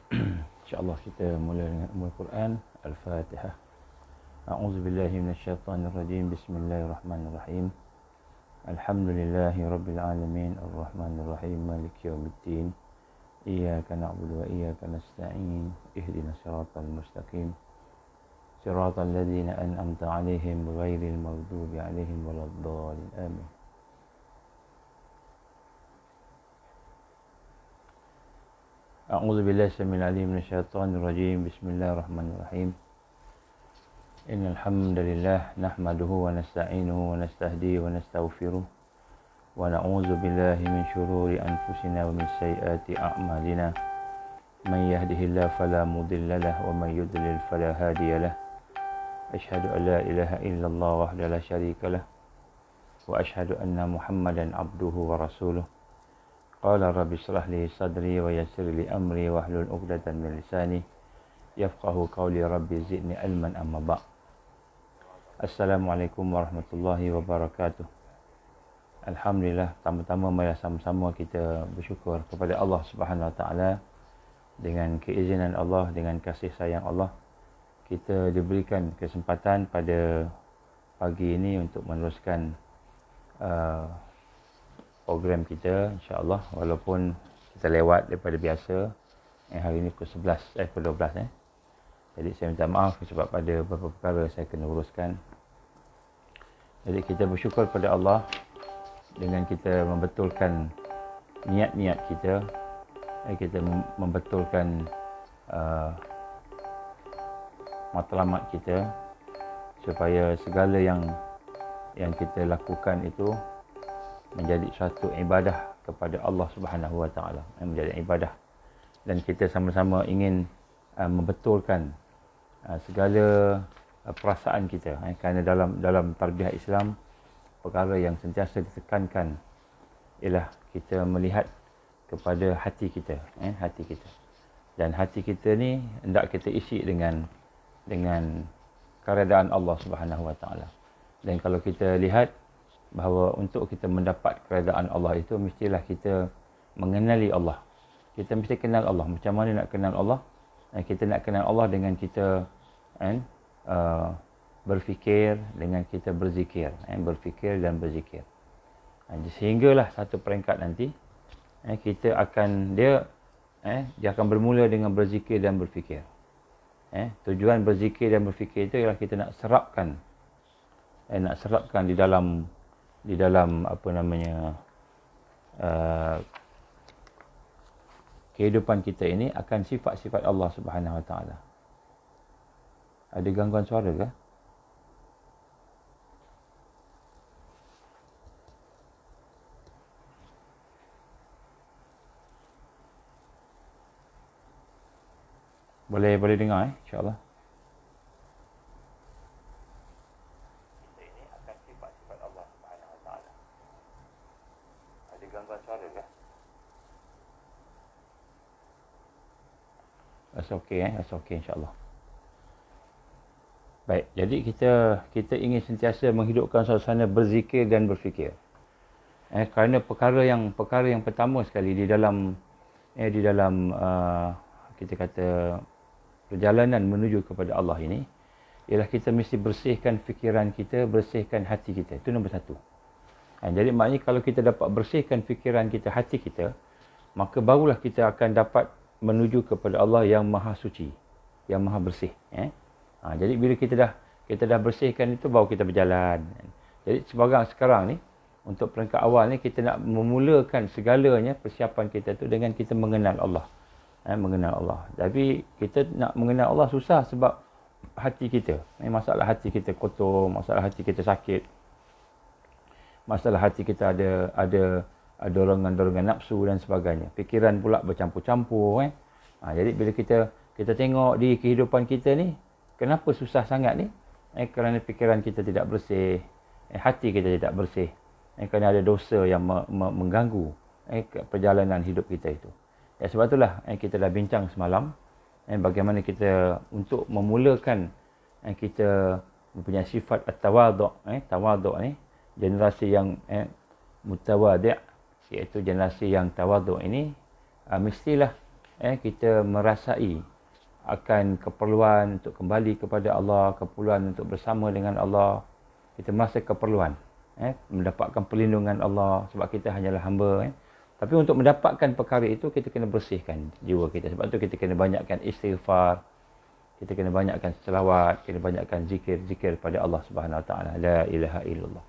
InsyaAllah kita mula dengan Ummul Quran Al-Fatihah. A'udzubillahi minasyaitonirrajim. Bismillahirrahmanirrahim. Alhamdulillahi rabbil alamin arrahmanirrahim maliki yaumiddin. Iyyaka na'budu wa iyyaka nasta'in. Ihdinas siratal mustaqim. Siratal ladzina an'amta 'alaihim ghairil maghdubi 'alaihim waladdallin. Amin. أعوذ بالله السميع العليم من الشيطان الرجيم. بسم الله الرحمن الرحيم. إن الحمد لله نحمده ونستعينه ونستهديه ونستغفره ونعوذ بالله من شرور أنفسنا ومن سيئات أعمالنا. من يهده الله فلا مضل له ومن يضلل فلا هادي له. أشهد أن لا إله إلا الله وحده لا شريك له وأشهد أن محمدا عبده ورسوله. قال رب اشرح لي صدري ويسر لي أمري واحلل عقدة من لساني يفقهوا قولي. رب زدني علما أما بعد. Assalamualaikum warahmatullahi wabarakatuh. Alhamdulillah, pertama-tama mari sama-sama kita bersyukur kepada Allah Subhanahu Wa Taala. Dengan keizinan Allah, dengan kasih sayang Allah, kita diberikan kesempatan pada pagi ini untuk meneruskan program kita, insya-Allah, walaupun kita lewat daripada biasa. Hari ini pukul 11, pukul 12. Jadi saya minta maaf sebab pada beberapa perkara saya kena uruskan. Jadi kita bersyukur pada Allah dengan kita membetulkan niat-niat kita. Kita membetulkan matlamat kita supaya segala yang kita lakukan itu menjadi satu ibadah kepada Allah Subhanahu Wa Taala, menjadi ibadah, dan kita sama-sama ingin membetulkan segala perasaan kita, kerana dalam tarbiyah Islam perkara yang sentiasa ditekankan ialah kita melihat kepada hati kita, hati kita, dan hati kita ni hendak kita isi dengan keredaan Allah Subhanahu Wa Taala. Dan kalau kita lihat bahawa untuk kita mendapat keredaan Allah itu, mestilah kita mengenali Allah. Kita mesti kenal Allah. Macam mana nak kenal Allah? Kita nak kenal Allah dengan kita berfikir, dengan kita berzikir, berfikir dan berzikir. Sehinggalah satu peringkat nanti kita akan dia akan bermula dengan berzikir dan berfikir. Tujuan berzikir dan berfikir itu ialah kita nak serapkan di dalam apa namanya kehidupan kita ini akan sifat-sifat Allah Subhanahu Wa Taala. Ada gangguan suara ke? Boleh dengar insya-Allah. That's okay insya-Allah. Baik, jadi kita ingin sentiasa menghidupkan suasana berzikir dan berfikir. Kerana perkara yang pertama sekali di dalam kita kata perjalanan menuju kepada Allah ini ialah kita mesti bersihkan fikiran kita, bersihkan hati kita. Itu nombor satu. Jadi maknanya kalau kita dapat bersihkan fikiran kita, hati kita, maka barulah kita akan dapat menuju kepada Allah yang maha suci, yang maha bersih. Jadi bila kita dah bersihkan itu, baru kita berjalan. Jadi sekarang ni, untuk peringkat awal ni, kita nak memulakan segalanya, persiapan kita tu dengan kita mengenal Allah. Mengenal Allah. Tapi kita nak mengenal Allah susah sebab hati kita. Masalah hati kita kotor, masalah hati kita sakit, masalah hati kita ada dorongan-dorongan nafsu dan sebagainya. Fikiran pula bercampur-campur. Jadi bila kita tengok di kehidupan kita ni, kenapa susah sangat ni? Kerana fikiran kita tidak bersih, hati kita tidak bersih. Kerana ada dosa yang mengganggu perjalanan hidup kita itu. Sebab itulah kita dah bincang semalam bagaimana kita untuk memulakan kita mempunyai sifat at-tawaduk. Tawaduk ni generasi yang mutawadi', iaitu generasi yang tawaduk ini mestilah kita merasai akan keperluan untuk kembali kepada Allah, keperluan untuk bersama dengan Allah. Kita merasa keperluan mendapatkan perlindungan Allah sebab kita hanyalah hamba. Tapi untuk mendapatkan perkara itu, kita kena bersihkan jiwa kita. Sebab tu kita kena banyakkan istighfar, kita kena banyakkan selawat, kena banyakkan zikir pada Allah Subhanahu Wa Taala. La ilaha illallah.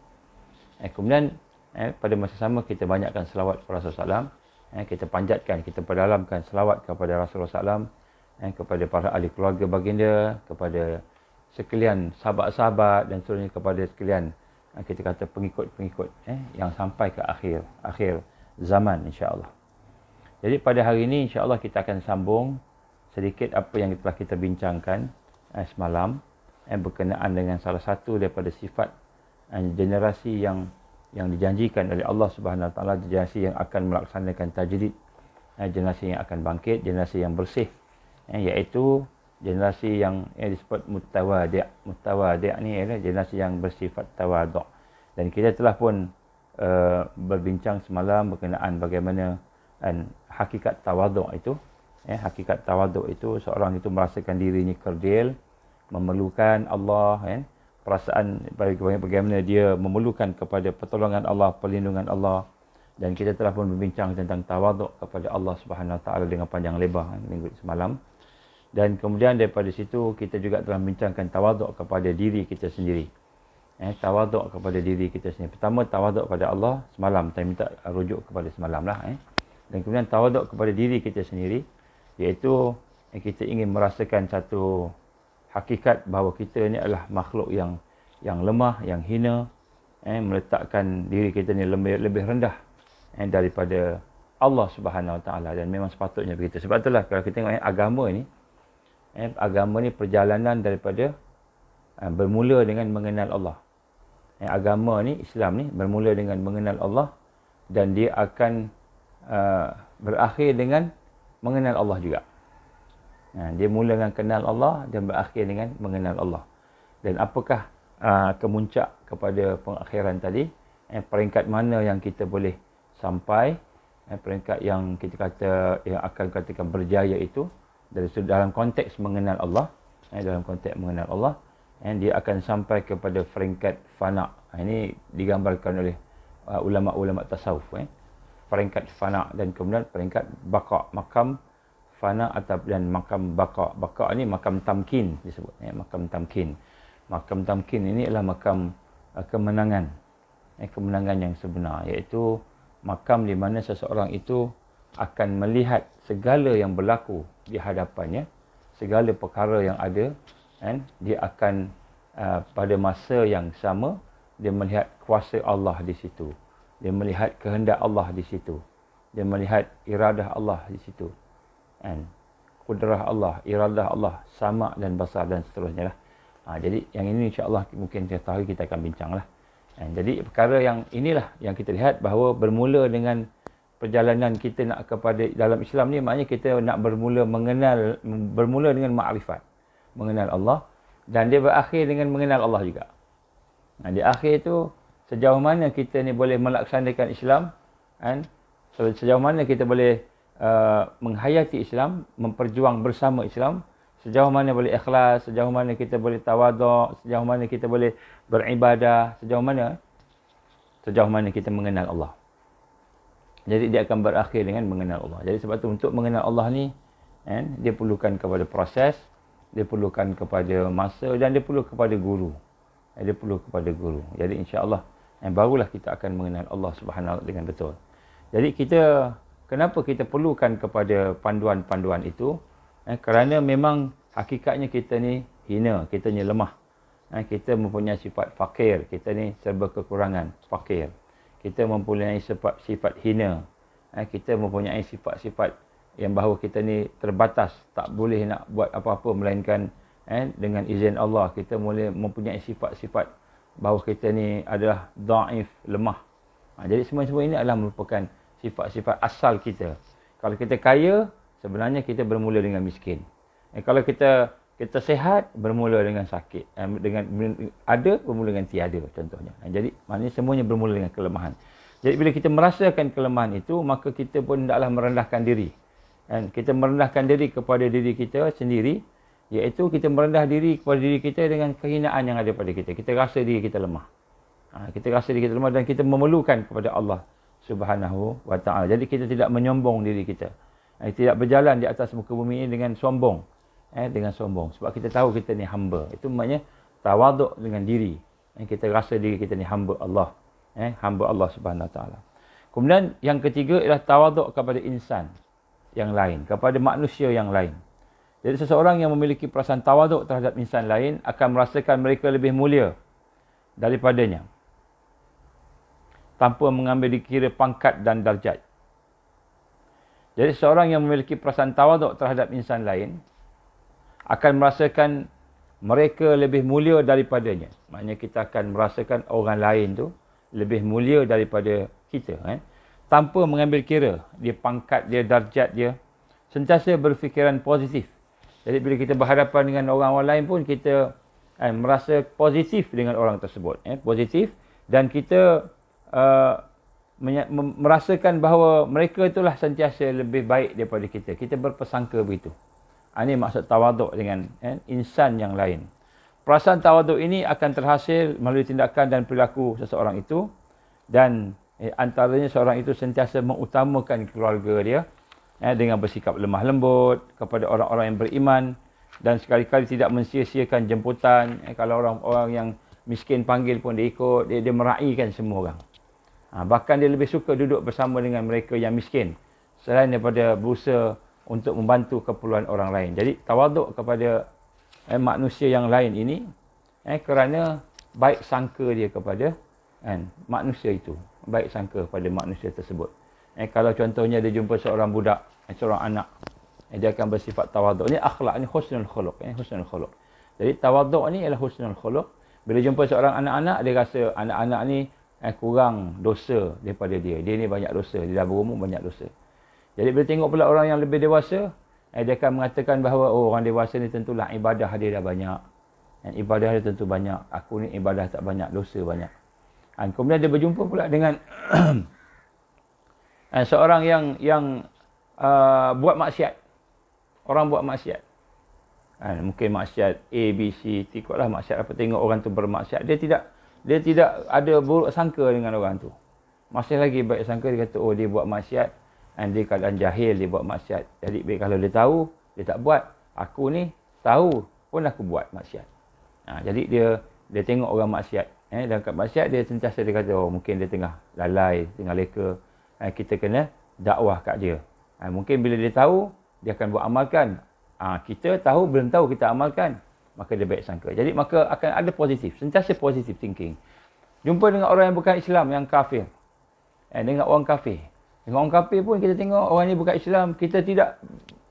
Kemudian pada masa sama kita banyakkan selawat kepada Rasulullah SAW. Kita panjatkan, kita perdalamkan selawat kepada Rasulullah SAW, kepada para ahli keluarga baginda, kepada sekalian sahabat-sahabat dan seterusnya, kepada sekalian kita kata pengikut-pengikut yang sampai ke akhir zaman, insya-Allah. Jadi pada hari ini insya-Allah kita akan sambung sedikit apa yang telah kita bincangkan semalam berkenaan dengan salah satu daripada sifat generasi yang dijanjikan oleh Allah Subhanahu Wa Taala, generasi yang akan melaksanakan tajdid, generasi yang akan bangkit, generasi yang bersih, iaitu generasi yang disebut mutawadi' ni ialah generasi yang bersifat tawaduk. Dan kita telah pun berbincang semalam berkenaan bagaimana hakikat tawaduk itu. Hakikat tawaduk itu seorang itu merasakan dirinya kerdil, memerlukan Allah, perasaan bagaimana dia memerlukan kepada pertolongan Allah, perlindungan Allah. Dan kita telah pun berbincang tentang tawaduk kepada Allah Subhanahu Wa Taala dengan panjang lebar minggu semalam. Dan kemudian daripada situ kita juga telah membincangkan tawaduk kepada diri kita sendiri. Tawaduk kepada diri kita sendiri. Pertama tawaduk kepada Allah semalam, saya minta rujuk kepada semalam lah. Dan kemudian tawaduk kepada diri kita sendiri, iaitu kita ingin merasakan satu hakikat bahawa kita ni adalah makhluk yang lemah, yang hina, meletakkan diri kita ni lebih rendah daripada Allah Subhanahu Wa Taala, dan memang sepatutnya begitu. Sebab itulah kalau kita tengok agama ni perjalanan daripada bermula dengan mengenal Allah. Agama ni, Islam ni bermula dengan mengenal Allah, dan dia akan berakhir dengan mengenal Allah juga. Dia mula dengan kenal Allah dan berakhir dengan mengenal Allah. Dan apakah kemuncak kepada pengakhiran tadi? Peringkat mana yang kita boleh sampai? Peringkat yang kita kata yang akan katakan berjaya itu dalam konteks mengenal Allah. Dalam konteks mengenal Allah, dia akan sampai kepada peringkat fana. Ini digambarkan oleh ulama-ulama tasawuf. Peringkat fana dan kemudian peringkat baqa, makam fana dan makam baqa. Baqa ni makam tamkin disebut. Makam tamkin. Makam tamkin ini adalah makam kemenangan. Kemenangan yang sebenar, iaitu makam di mana seseorang itu akan melihat segala yang berlaku di hadapannya, segala perkara yang ada, dia akan pada masa yang sama dia melihat kuasa Allah di situ, dia melihat kehendak Allah di situ, dia melihat iradah Allah di situ, kudrah Allah, iradah Allah sama dan besar dan seterusnya lah. Jadi yang ini insya-Allah mungkin setiap hari kita akan bincanglah. Jadi perkara yang inilah yang kita lihat bahawa bermula dengan perjalanan kita nak kepada dalam Islam ni, maknanya kita nak bermula dengan makrifat, mengenal Allah, dan dia berakhir dengan mengenal Allah juga. Di akhir itu sejauh mana kita ni boleh melaksanakan Islam, sejauh mana kita boleh menghayati Islam, memperjuang bersama Islam, sejauh mana boleh ikhlas, sejauh mana kita boleh tawaduk, sejauh mana kita boleh beribadah, sejauh mana kita mengenal Allah. Jadi dia akan berakhir dengan mengenal Allah. Jadi sebab tu untuk mengenal Allah ni, dia perlukan kepada proses, dia perlukan kepada masa, dan dia perlu kepada guru. Dia perlu kepada guru. Jadi insya-Allah barulah kita akan mengenal Allah Subhanahu Wa Taala dengan betul. Jadi kenapa kita perlukan kepada panduan-panduan itu? Kerana memang hakikatnya kita ni hina, kita ni lemah. Kita mempunyai sifat fakir, kita ni serba kekurangan, fakir. Kita mempunyai sifat hina. Kita mempunyai sifat-sifat yang bahawa kita ni terbatas, tak boleh nak buat apa-apa melainkan dengan izin Allah. Kita mempunyai sifat-sifat bahawa kita ni adalah dhaif, lemah. Jadi semua ini adalah merupakan sifat-sifat asal kita. Kalau kita kaya, sebenarnya kita bermula dengan miskin. Kalau kita sehat, bermula dengan sakit. Dengan ada, bermula dengan tiada contohnya. Jadi maknanya semuanya bermula dengan kelemahan. Jadi bila kita merasakan kelemahan itu, maka kita pun hendaklah merendahkan diri. Dan kita merendahkan diri kepada diri kita sendiri, iaitu kita merendah diri kepada diri kita dengan kehinaan yang ada pada kita. Kita rasa diri kita lemah. Kita rasa diri kita lemah dan kita memerlukan kepada Allah Subhanahu wa ta'ala. Jadi kita tidak menyombong diri kita. Tidak berjalan di atas muka bumi ini dengan sombong. Dengan sombong. Sebab kita tahu kita ni hamba. Itu maknanya tawaduk dengan diri. Kita rasa diri kita ni hamba Allah. Hamba Allah Subhanahu wa ta'ala. Kemudian yang ketiga ialah tawaduk kepada insan yang lain, kepada manusia yang lain. Jadi seseorang yang memiliki perasaan tawaduk terhadap insan lain akan merasakan mereka lebih mulia daripadanya, tanpa mengambil dikira pangkat dan darjat. Jadi seorang yang memiliki perasaan tawaduk terhadap insan lain akan merasakan mereka lebih mulia daripadanya. Maknanya kita akan merasakan orang lain tu lebih mulia daripada kita. Tanpa mengambil kira dia pangkat dia, darjat dia. Sentiasa berfikiran positif. Jadi bila kita berhadapan dengan orang-orang lain pun kita merasa positif dengan orang tersebut. Positif. Dan kita merasakan bahawa mereka itulah sentiasa lebih baik daripada kita. Kita berpersangka begitu. Ini maksud tawaduk dengan insan yang lain. Perasaan tawaduk ini akan terhasil melalui tindakan dan perilaku seseorang itu. Dan antaranya seorang itu sentiasa mengutamakan keluarga dia dengan bersikap lemah lembut kepada orang-orang yang beriman. Dan sekali-kali tidak mensia-siakan jemputan. Kalau orang-orang yang miskin panggil pun dia ikut. Dia meraihkan semua orang. Bahkan dia lebih suka duduk bersama dengan mereka yang miskin. Selain daripada berusaha untuk membantu keperluan orang lain. Jadi tawaduk kepada manusia yang lain ini kerana baik sangka dia kepada manusia itu. Baik sangka kepada manusia tersebut. Kalau contohnya dia jumpa seorang budak, seorang anak, dia akan bersifat tawaduk. Ini akhlak, ini husnul khuluq. Husnul khuluq. Jadi tawaduk ni ialah husnul khuluq. Bila jumpa seorang anak-anak, dia rasa anak-anak ni kurang dosa daripada dia. Dia ni banyak dosa. Dia dah berumur banyak dosa. Jadi bila tengok pula orang yang lebih dewasa, dia akan mengatakan bahawa orang dewasa ni tentulah ibadah dia dah banyak. Ibadah dia tentu banyak. Aku ni ibadah tak banyak, dosa banyak. Kemudian dia berjumpa pula dengan seorang yang buat maksiat. Orang buat maksiat. Mungkin maksiat A, B, C, ikutlah maksiat apa. Tengok orang tu bermaksiat. Dia tidak ada buruk sangka dengan orang tu. Masih lagi baik sangka, dia kata, oh dia buat maksiat. Dia keadaan jahil, dia buat maksiat. Jadi kalau dia tahu, dia tak buat. Aku ni tahu pun aku buat maksiat. Jadi dia tengok orang maksiat. Dan kat maksiat dia sentiasa dia kata, oh mungkin dia tengah lalai, tengah leka. Kita kena dakwah kat dia. Mungkin bila dia tahu, dia akan buat amalkan. Kita tahu, belum tahu kita amalkan. Maka dia baik sangka. Jadi maka akan ada positif. Sentiasa positif thinking. Jumpa dengan orang yang bukan Islam, yang kafir. Dengan orang kafir. Dengan orang kafir pun kita tengok orang ni bukan Islam. Kita tidak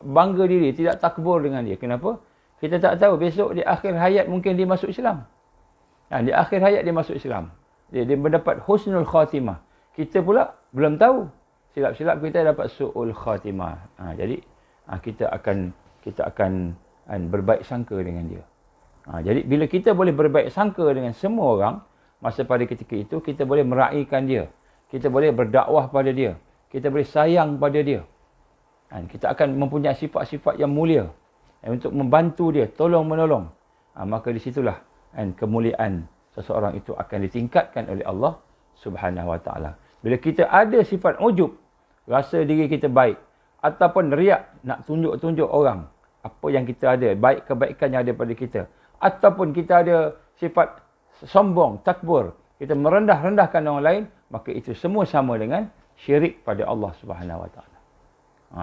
bangga diri, tidak takbur dengan dia. Kenapa? Kita tak tahu besok di akhir hayat mungkin dia masuk Islam. Di akhir hayat dia masuk Islam. Dia mendapat husnul khatimah. Kita pula belum tahu. Silap-silap kita dapat su'ul khatimah. Jadi kita akan berbaik sangka dengan dia. Jadi bila kita boleh berbaik sangka dengan semua orang, masa pada ketika itu kita boleh meraihkan dia. Kita boleh berdakwah pada dia. Kita boleh sayang pada dia. Kita akan mempunyai sifat-sifat yang mulia untuk membantu dia, tolong menolong. Maka di situlah kemuliaan seseorang itu akan ditingkatkan oleh Allah Subhanahu wa ta'ala. Bila kita ada sifat ujub, rasa diri kita baik, ataupun riak, nak tunjuk-tunjuk orang apa yang kita ada, baik kebaikan yang ada pada kita, ataupun kita ada sifat sombong, takbur, kita merendah-rendahkan orang lain, maka itu semua sama dengan syirik pada Allah Subhanahu wa ta'ala.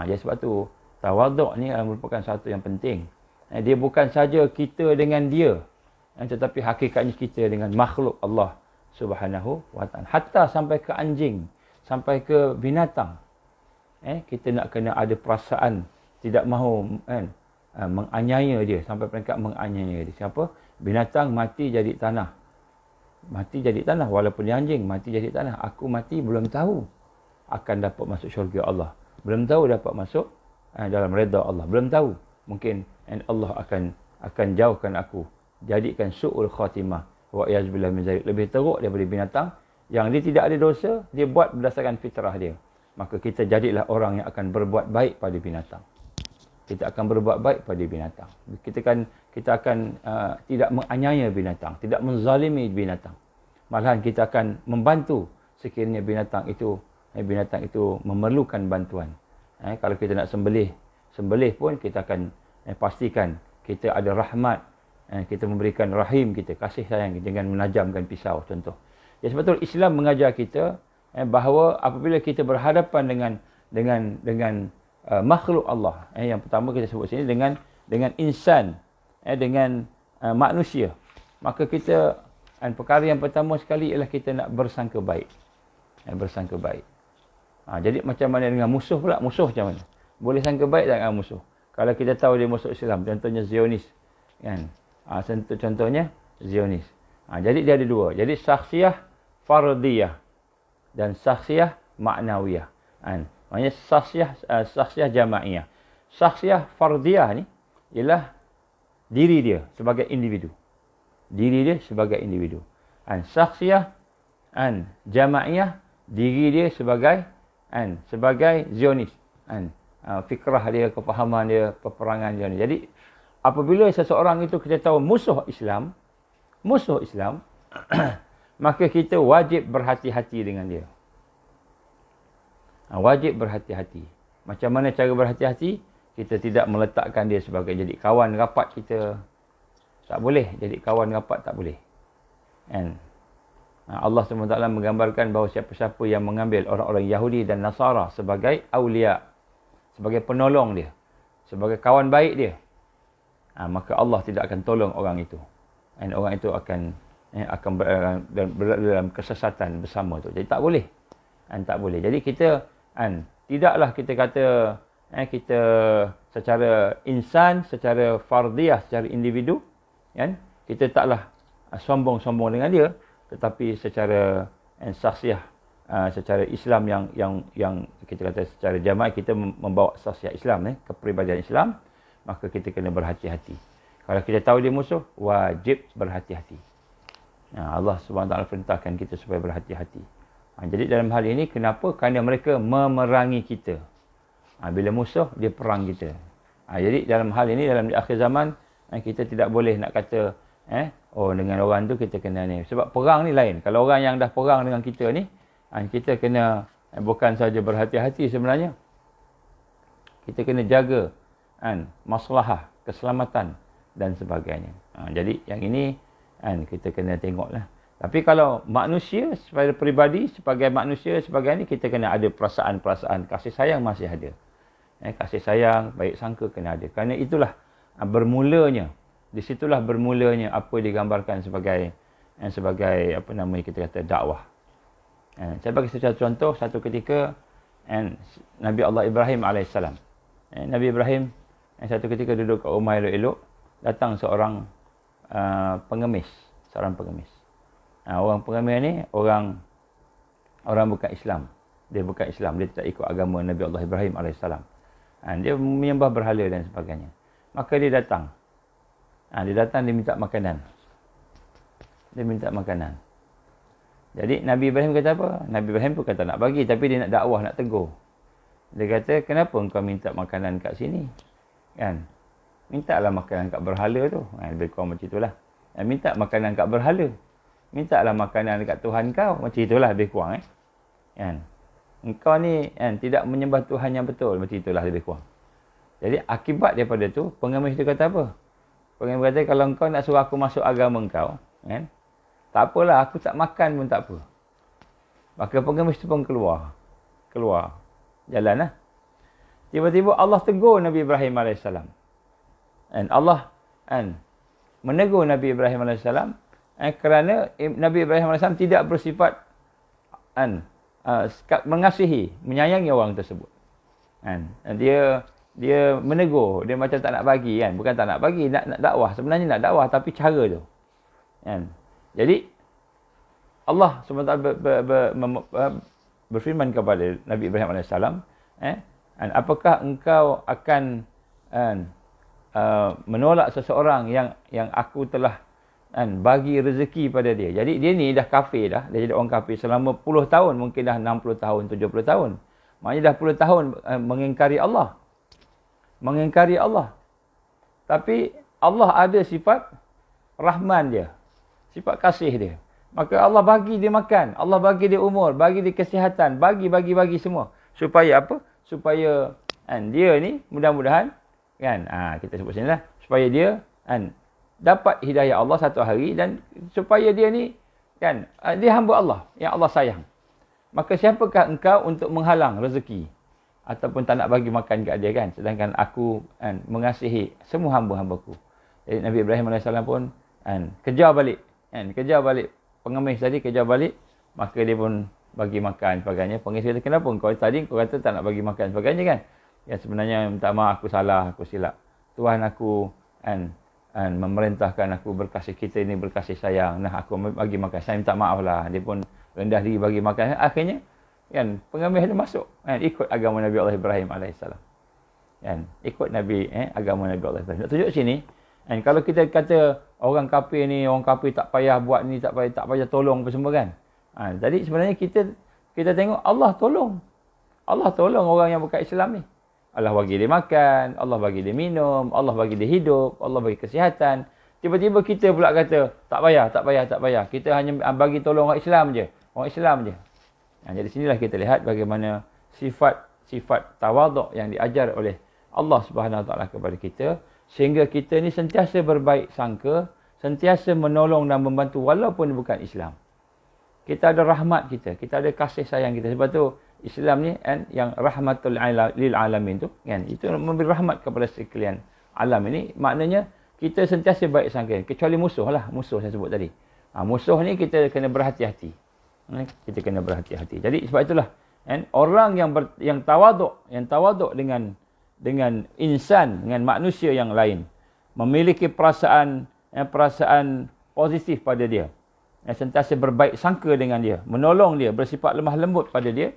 Jadi sebab tu tawaduk ni merupakan satu yang penting. Dia bukan saja kita dengan dia, tetapi hakikatnya kita dengan makhluk Allah Subhanahu wa ta'ala. Hatta sampai ke anjing, sampai ke binatang. Kita nak kena ada perasaan tidak mahu menganiaya dia, sampai peringkat menganiaya dia. Siapa? Binatang mati jadi tanah. Mati jadi tanah, walaupun dia anjing mati jadi tanah. Aku mati belum tahu akan dapat masuk syurga Allah. Belum tahu dapat masuk dalam redha Allah. Belum tahu. Mungkin Allah akan jauhkan aku, jadikan su'ul khatimah. Wa iyazbillah min zalik. Lebih teruk daripada binatang yang dia tidak ada dosa, dia buat berdasarkan fitrah dia. maka kita jadilah orang yang akan berbuat baik pada binatang. Kita akan berbuat baik pada binatang. Kita akan tidak menganiaya binatang, tidak menzalimi binatang. Malahan kita akan membantu sekiranya binatang itu memerlukan bantuan. Kalau kita nak sembelih pun kita akan pastikan kita ada rahmat, kita memberikan rahim kita, kasih sayang dengan menajamkan pisau contoh. Ya, sebab tu Islam mengajar kita bahawa apabila kita berhadapan dengan makhluk Allah, yang pertama kita sebut sini dengan insan, dengan manusia, maka kita perkara yang pertama sekali ialah kita nak bersangka baik. Bersangka baik. Jadi macam mana dengan musuh pula? Musuh macam mana? Boleh sangka baik tak dengan musuh? Kalau kita tahu dia musuh Islam, contohnya Zionis, kan? Contohnya Zionis. Jadi dia ada dua. Jadi saksiah fardiyah dan saksiah maknawiyah. Maksudnya saksiah jamaiyah. Saksiah fardiyah ni ialah diri dia sebagai individu. Diri dia sebagai individu. Saksiah jamaiyah, diri dia sebagai Zionis. Fikrah dia, kefahaman dia, peperangan dia. Jadi apabila seseorang itu kita tahu musuh Islam, maka kita wajib berhati-hati dengan dia. Wajib berhati-hati. Macam mana cara berhati-hati? Kita tidak meletakkan dia sebagai jadi kawan rapat kita. Tak boleh. Jadi kawan rapat tak boleh. Allah SWT menggambarkan bahawa siapa-siapa yang mengambil orang-orang Yahudi dan Nasara sebagai awliya, sebagai penolong dia, sebagai kawan baik dia, maka Allah tidak akan tolong orang itu. Dan orang itu akan berada dalam kesesatan bersama tu. Jadi tak boleh. Tak boleh. Jadi kita tidaklah kita kata kita secara insan, secara fardiyah, secara individu, kan, kita taklah sombong-sombong dengan dia, tetapi secara saksiah, secara Islam yang kita kata secara jamaah kita membawa saksiah Islam, kepribadian Islam, maka kita kena berhati-hati. Kalau kita tahu dia musuh, wajib berhati-hati. Allah SWT perintahkan kita supaya berhati-hati. Jadi dalam hal ini kenapa? Kerana mereka memerangi kita. Bila musuh, dia perang kita. Jadi dalam hal ini, dalam akhir zaman, kita tidak boleh nak kata dengan orang tu kita kena ni. Sebab perang ni lain. Kalau orang yang dah perang dengan kita ni, kita kena bukan saja berhati-hati sebenarnya. Kita kena jaga maslahah, keselamatan dan sebagainya. Jadi yang ini kita kena tengoklah. Tapi kalau manusia sebagai peribadi, sebagai manusia sebagai ni, kita kena ada perasaan-perasaan kasih sayang masih ada. Kasih sayang, baik sangka kena ada. Kerana itulah bermulanya. Di situlah bermulanya apa digambarkan sebagai apa namanya kita kata dakwah. Saya bagi satu contoh, satu ketika Nabi Allah Ibrahim AS. Nabi Ibrahim satu ketika duduk kat rumah elok-elok, datang seorang pengemis, seorang pengemis. Orang pengemis ni orang bukan Islam. Dia bukan Islam, dia tak ikut agama Nabi Allah Ibrahim AS. Dia menyembah berhala dan sebagainya. Maka dia datang. Dia minta makanan. Dia minta makanan. Jadi Nabi Ibrahim kata apa? Nabi Ibrahim pun kata nak bagi, tapi dia nak dakwah, nak tegur. Dia kata, kenapa engkau minta makanan kat sini? Kan? Mintalah makanan kat berhala tu. Lebih kurang macam itulah. Minta makanan kat berhala. Mintalah makanan kat Tuhan kau. Macam itulah lebih kurang. Kan? Engkau ni tidak menyembah Tuhan yang betul. Macam itulah lebih kurang. Jadi akibat daripada tu, pengemis tu kata apa? Pengemis kata, kalau engkau nak suruh aku masuk agama engkau, kan? Tak apalah, aku tak makan pun tak apa. Maka pengemis tu pun keluar. Jalan lah. Tiba-tiba Allah tegur Nabi Ibrahim AS. Dan Allah menegur Nabi Ibrahim AS kerana Nabi Ibrahim AS tidak bersifat mengasihi, menyayangi orang tersebut. Dia menegur, dia macam tak nak bagi kan. Bukan tak nak bagi, nak dakwah. Sebenarnya nak dakwah, tapi cara tu. Jadi Allah SWT berfirman kepada Nabi Ibrahim AS, apakah engkau akan menolak seseorang yang aku telah bagi rezeki pada dia. Jadi dia ni dah kafir dah. Dia jadi orang kafir selama puluh tahun. Mungkin dah 60 tahun, 70 tahun. Maknanya dah puluh tahun mengingkari Allah. Mengingkari Allah. Tapi Allah ada sifat Rahman dia. Sifat kasih dia. Maka Allah bagi dia makan. Allah bagi dia umur. Bagi dia kesihatan. Bagi semua. Supaya apa? Supaya dia ni mudah-mudahan kan, kita sebut sini lah. Supaya dia dapat hidayah Allah satu hari. Dan supaya dia ni kan, dia hamba Allah. Yang Allah sayang. Maka siapakah engkau untuk menghalang rezeki? Ataupun tak nak bagi makan kat dia kan. Sedangkan aku mengasihi semua hamba-hambaku. Jadi Nabi Ibrahim AS pun kejar balik. Kejar balik. Pengemis tadi kejar balik. Maka dia pun bagi makan sebagainya. Pengemis kata, kenapa kau tadi kau kata tak nak bagi makan sebagainya kan? Ya sebenarnya minta maaf, aku salah, aku silap. Tuhan aku memerintahkan aku berkasih, kita ini berkasih sayang. Nah aku bagi makan. Saya minta maaf lah. Dia pun rendah diri bagi makan. Akhirnya kan pengemis dia masuk ikut agama Nabi Allah Ibrahim AS. Ikut agama Nabi Allah Ibrahim. Nak tunjuk sini kalau kita kata orang kafir ni, orang kafir tak payah buat ni, tak payah tolong apa semua kan. Jadi sebenarnya kita tengok Allah tolong. Allah tolong orang yang bukan Islam ni. Allah bagi dia makan, Allah bagi dia minum, Allah bagi dia hidup, Allah bagi kesihatan. Tiba-tiba kita pula kata tak payah. Kita hanya bagi tolong orang Islam je. Orang Islam je. Jadi sinilah kita lihat bagaimana sifat tawaduk yang diajar oleh Allah Subhanahu Wa Taala kepada kita, sehingga kita ni sentiasa berbaik sangka, sentiasa menolong dan membantu walaupun bukan Islam. Kita ada rahmat kita ada kasih sayang kita. Sebab tu Islam ni yang rahmatul lil alamin tu kan, itu memberi rahmat kepada sekalian alam ini. Maknanya kita sentiasa baik sangka, kecuali musuh saya sebut tadi. Musuh ni kita kena berhati-hati. Kita kena berhati-hati. Jadi sebab itulah orang yang tawaduk dengan insan, dengan manusia yang lain, memiliki perasaan positif pada dia, sentiasa berbaik sangka dengan dia, menolong dia, bersifat lemah lembut pada dia,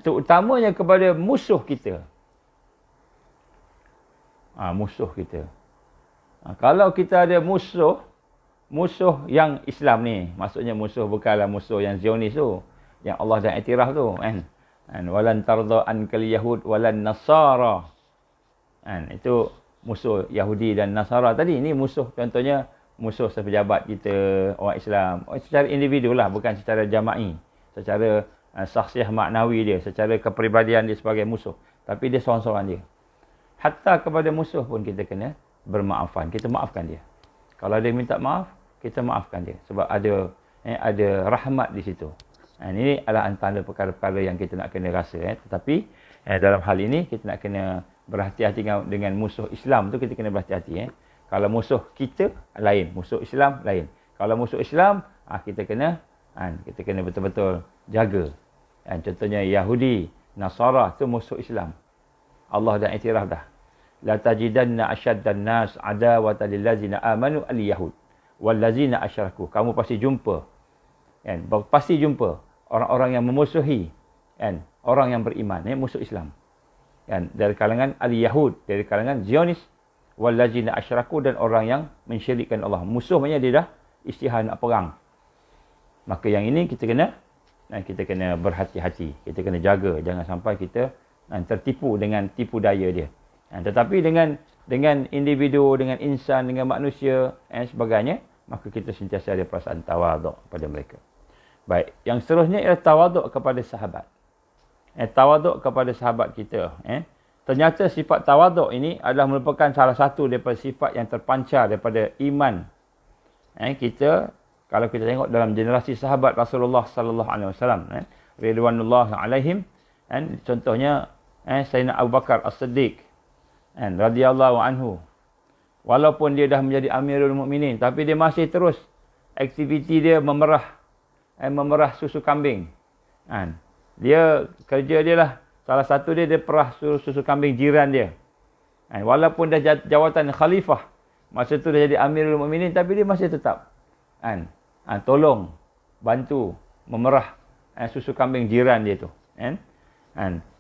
terutamanya kepada musuh kita. Musuh kita. Kalau kita ada musuh yang Islam ni, maksudnya musuh bukanlah musuh yang Zionis tu, yang Allah dah iktiraf tu kan. Walan tarda ankal yahud walan nasara. Itu musuh Yahudi dan Nasara tadi. Ini musuh, contohnya musuh sepejabat kita, orang Islam. Secara individu lah, bukan secara jama'i. Secara syakhsiah maknawi dia, secara kepribadian dia sebagai musuh. Tapi dia seorang-seorang dia. Hatta kepada musuh pun kita kena bermaafan. Kita maafkan dia. Kalau dia minta maaf, kita maafkan dia. Sebab ada rahmat di situ. Ini adalah antara perkara-perkara yang kita nak kena rasa. Tetapi dalam hal ini kita nak kena berhati-hati dengan musuh Islam tu, kita kena berhati-hati. Kalau musuh kita lain, musuh Islam lain. Kalau musuh Islam, kita kena betul-betul jaga. Contohnya Yahudi, Nasara tu musuh Islam. Allah dah iktiraf dah. La tajidanna asyaddan nas adawatan lil ladzina amanu al yahud wal ladzina asyraku. Kamu pasti jumpa pasti jumpa orang-orang yang memusuhi orang yang beriman, musuh Islam. Dari kalangan al-Yahud, dari kalangan Zionis, wal ladzina asyraku, dan orang yang mensyirikkan Allah. Musuh maknanya dia dah isytihar nak perang. Maka yang ini kita kena berhati-hati, kita kena jaga, jangan sampai kita tertipu dengan tipu daya dia. Tetapi dengan individu, dengan insan, dengan manusia dan sebagainya, maka kita sentiasa ada perasaan tawaduk pada mereka. Baik, yang seterusnya ialah tawaduk kepada sahabat. Tawaduk kepada sahabat kita. Ternyata sifat tawaduk ini adalah merupakan salah satu daripada sifat yang terpancar daripada iman. Kita, kalau kita tengok dalam generasi sahabat Rasulullah sallallahu alaihi wasallam, ridwanullah alaihim, contohnya Sayyidina Abu Bakar As-Siddiq radhiyallahu anhu. Walaupun dia dah menjadi Amirul Mukminin, tapi dia masih terus aktiviti dia memerah susu kambing. Dia kerja dia lah, salah satu dia perah susu kambing jiran dia. Walaupun dah jawatan khalifah, masa tu dah jadi Amirul Mukminin, tapi dia masih tetap tolong, bantu memerah susu kambing jiran dia tu.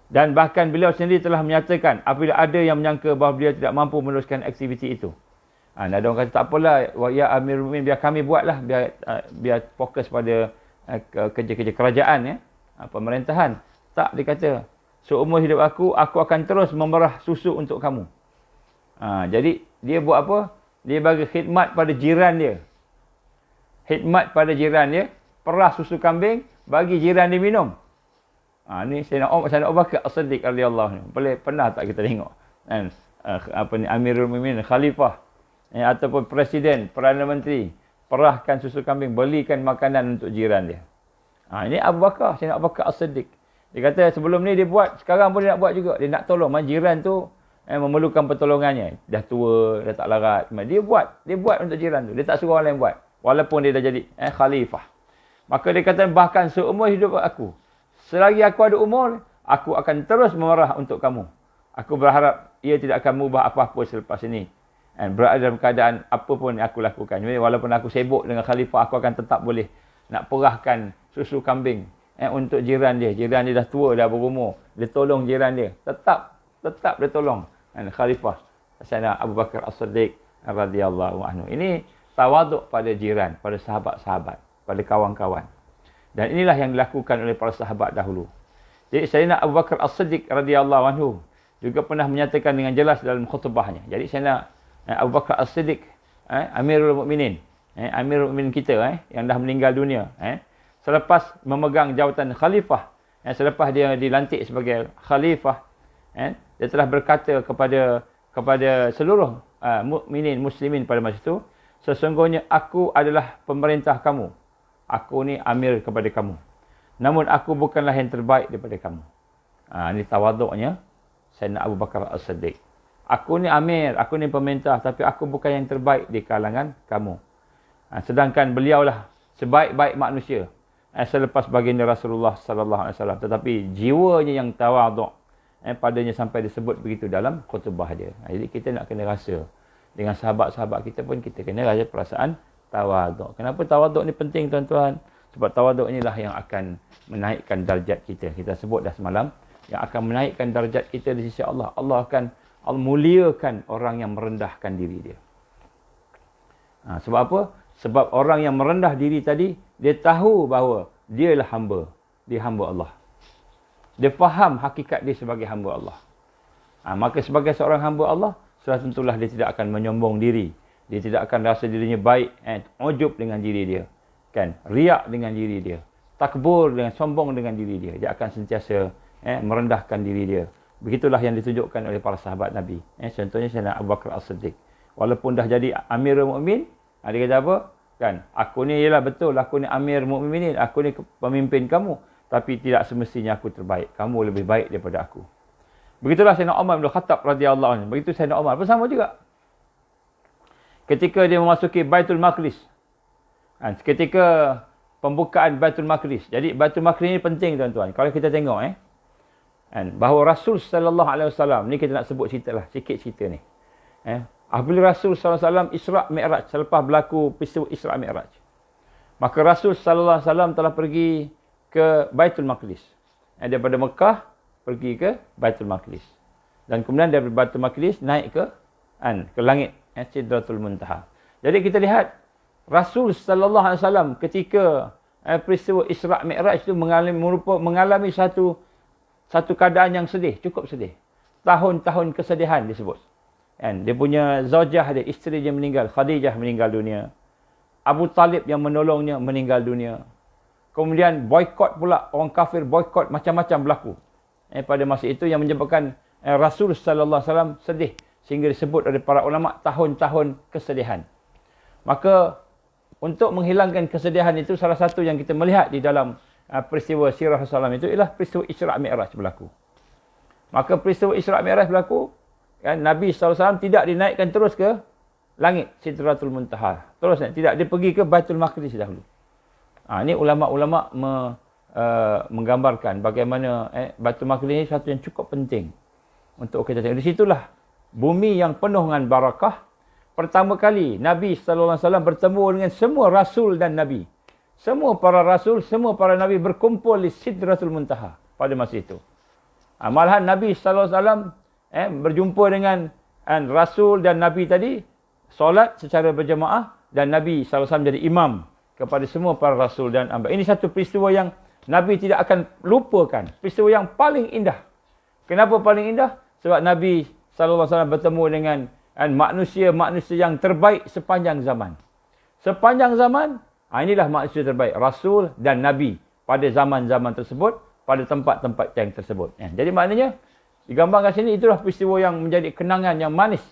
Dan bahkan beliau sendiri telah menyatakan apabila ada yang menyangka bahawa beliau tidak mampu meneruskan aktiviti itu. Ada orang kata tak apalah ya Amirul Mukminin, biar kami buatlah, biar fokus pada kerja-kerja kerajaan, pemerintahan. Tak, dia kata seumur hidup aku akan terus memerah susu untuk kamu. Jadi dia buat apa? Dia bagi khidmat pada jiran dia. Khidmat pada jiran dia, perah susu kambing, bagi jiran dia minum. Ni Sayyidina Abu Bakar As-Siddiq radhiyallahu anhu. Pernah tak kita tengok? Kan? Amirul Mukminin, khalifah, ataupun presiden, Perdana Menteri, perahkan susu kambing, belikan makanan untuk jiran dia. Ini Abu Bakar, Sayyidina Abu Bakar As-Siddiq. Dia kata sebelum ni dia buat, sekarang pun dia nak buat juga. Dia nak tolong. Jiran tu memerlukan pertolongannya. Dah tua, dah tak larat. Dia buat untuk jiran tu. Dia tak suruh orang lain buat. Walaupun dia dah jadi khalifah. Maka dia kata, bahkan seumur hidup aku, selagi aku ada umur, aku akan terus memerah untuk kamu. Aku berharap ia tidak akan mengubah apa-apa selepas ini. Berada dalam keadaan apa pun yang aku lakukan. Jadi, walaupun aku sibuk dengan khalifah, aku akan tetap boleh nak perahkan susu kambing untuk jiran dia. Jiran dia dah tua, dah berumur. Dia tolong jiran dia. Tetap dia tolong. Khalifah Sayyidina Abu Bakar As-Siddiq radhiyallahu anhu. Ini tawaduk pada jiran, pada sahabat-sahabat, pada kawan-kawan. Dan inilah yang dilakukan oleh para sahabat dahulu. Jadi Sayyidina Abu Bakar As-Siddiq radhiyallahu anhu juga pernah menyatakan dengan jelas dalam khutbahnya. Jadi Sayyidina Abu Bakar As-Siddiq, Amirul Mukminin, Amirul Mukminin kita yang dah meninggal dunia, selepas memegang jawatan khalifah, selepas dia dilantik sebagai khalifah, dia telah berkata kepada seluruh mukminin muslimin pada masa itu, sesungguhnya aku adalah pemerintah kamu. Aku ni amir kepada kamu. Namun aku bukanlah yang terbaik daripada kamu. Ini tawaduknya Sayyidina Abu Bakar As-Siddiq. Aku ni amir, aku ni pemerintah, tapi aku bukan yang terbaik di kalangan kamu. Sedangkan beliaulah sebaik-baik manusia selepas baginda Rasulullah sallallahu alaihi wasallam, tetapi jiwanya yang tawaduk padanya sampai disebut begitu dalam khutbah dia. Jadi kita nak kena rasa dengan sahabat-sahabat kita pun kita kena rasa perasaan tawaduk. Kenapa tawaduk ni penting tuan-tuan? Sebab tawaduk inilah yang akan menaikkan darjat kita. Kita sebut dah semalam, yang akan menaikkan darjat kita di sisi Allah. Allah akan muliakan orang yang merendahkan diri dia. Sebab apa? Sebab orang yang merendah diri tadi, dia tahu bahawa dia ialah hamba. Dia hamba Allah. Dia faham hakikat dia sebagai hamba Allah. Maka sebagai seorang hamba Allah, sudah tentulah dia tidak akan menyombong diri. Dia tidak akan rasa dirinya baik, ujub dengan diri dia. Kan? Riak dengan diri dia. Takbur dengan sombong dengan diri dia. Dia akan sentiasa merendahkan diri dia. Begitulah yang ditunjukkan oleh para sahabat Nabi. Contohnya Sayyidina Abu Bakar As-Siddiq. Walaupun dah jadi Amirul Mukminin, dia kata apa? Kan? Aku ni ialah betul, aku ni Amir Mukminin, aku ni pemimpin kamu. Tapi tidak semestinya aku terbaik. Kamu lebih baik daripada aku. Begitulah Sayyidina Umar bin Khattab radhiyallahu anhu. Begitu Sayyidina Umar pun sama juga. Ketika dia memasuki Baitul Maqdis. Ketika pembukaan Baitul Maqdis. Jadi Baitul Maqdis ini penting tuan-tuan. Kalau kita tengok bahawa Rasul sallallahu alaihi wasallam ni, kita nak sebut sikit cerita ni. Apabila Rasul sallallahu alaihi wasallam Isra' Mi'raj, selepas berlaku peristiwa Isra' Mi'raj, maka Rasul sallallahu alaihi wasallam telah pergi ke Baitul Maqdis. Daripada Mekah pergi ke Baitul Maqdis. Dan kemudian daripada Baitul Maqdis naik ke langit Sidratul Muntaha. Jadi kita lihat Rasul sallallahu alaihi wasallam ketika peristiwa Isra' Mi'raj itu mengalami satu keadaan yang sedih, cukup sedih. Tahun-tahun kesedihan disebut. Dia punya zaujah dia, isteri dia meninggal, Khadijah meninggal dunia. Abu Talib yang menolongnya meninggal dunia. Kemudian boykot pula, orang kafir boykot, macam-macam berlaku. Pada masa itu yang menyebabkan Rasul sallallahu alaihi wasallam sedih sehingga disebut oleh para ulama tahun-tahun kesedihan. Maka untuk menghilangkan kesedihan itu, salah satu yang kita melihat di dalam peristiwa sirah Rasulullah itu ialah peristiwa Isra' Mi'raj berlaku. Maka peristiwa Isra' Mi'raj berlaku, Nabi SAW tidak dinaikkan terus ke langit Sidratul Muntaha. Terus tidak, dia pergi ke Baitul Maqdis dahulu. Ini ulama-ulama menggambarkan bagaimana Baitul Maqdis ini satu yang cukup penting untuk kita tengok. Di situlah bumi yang penuh dengan barakah. Pertama kali Nabi SAW bertemu dengan semua Rasul dan Nabi. Semua para Rasul, semua para Nabi berkumpul di Sidratul Muntaha pada masa itu. Malahan Nabi SAW berjumpa dengan Rasul dan Nabi tadi, solat secara berjemaah, dan Nabi SAW jadi imam kepada semua para Rasul dan Anbiya. Ini satu peristiwa yang Nabi tidak akan lupakan. Peristiwa yang paling indah Kenapa paling indah? Sebab Nabi SAW bertemu dengan manusia-manusia yang terbaik sepanjang zaman. Sepanjang zaman, inilah manusia terbaik. Rasul dan Nabi pada zaman-zaman tersebut, pada tempat-tempat yang tersebut. Jadi maknanya, digambarkan sini, itulah peristiwa yang menjadi kenangan yang manis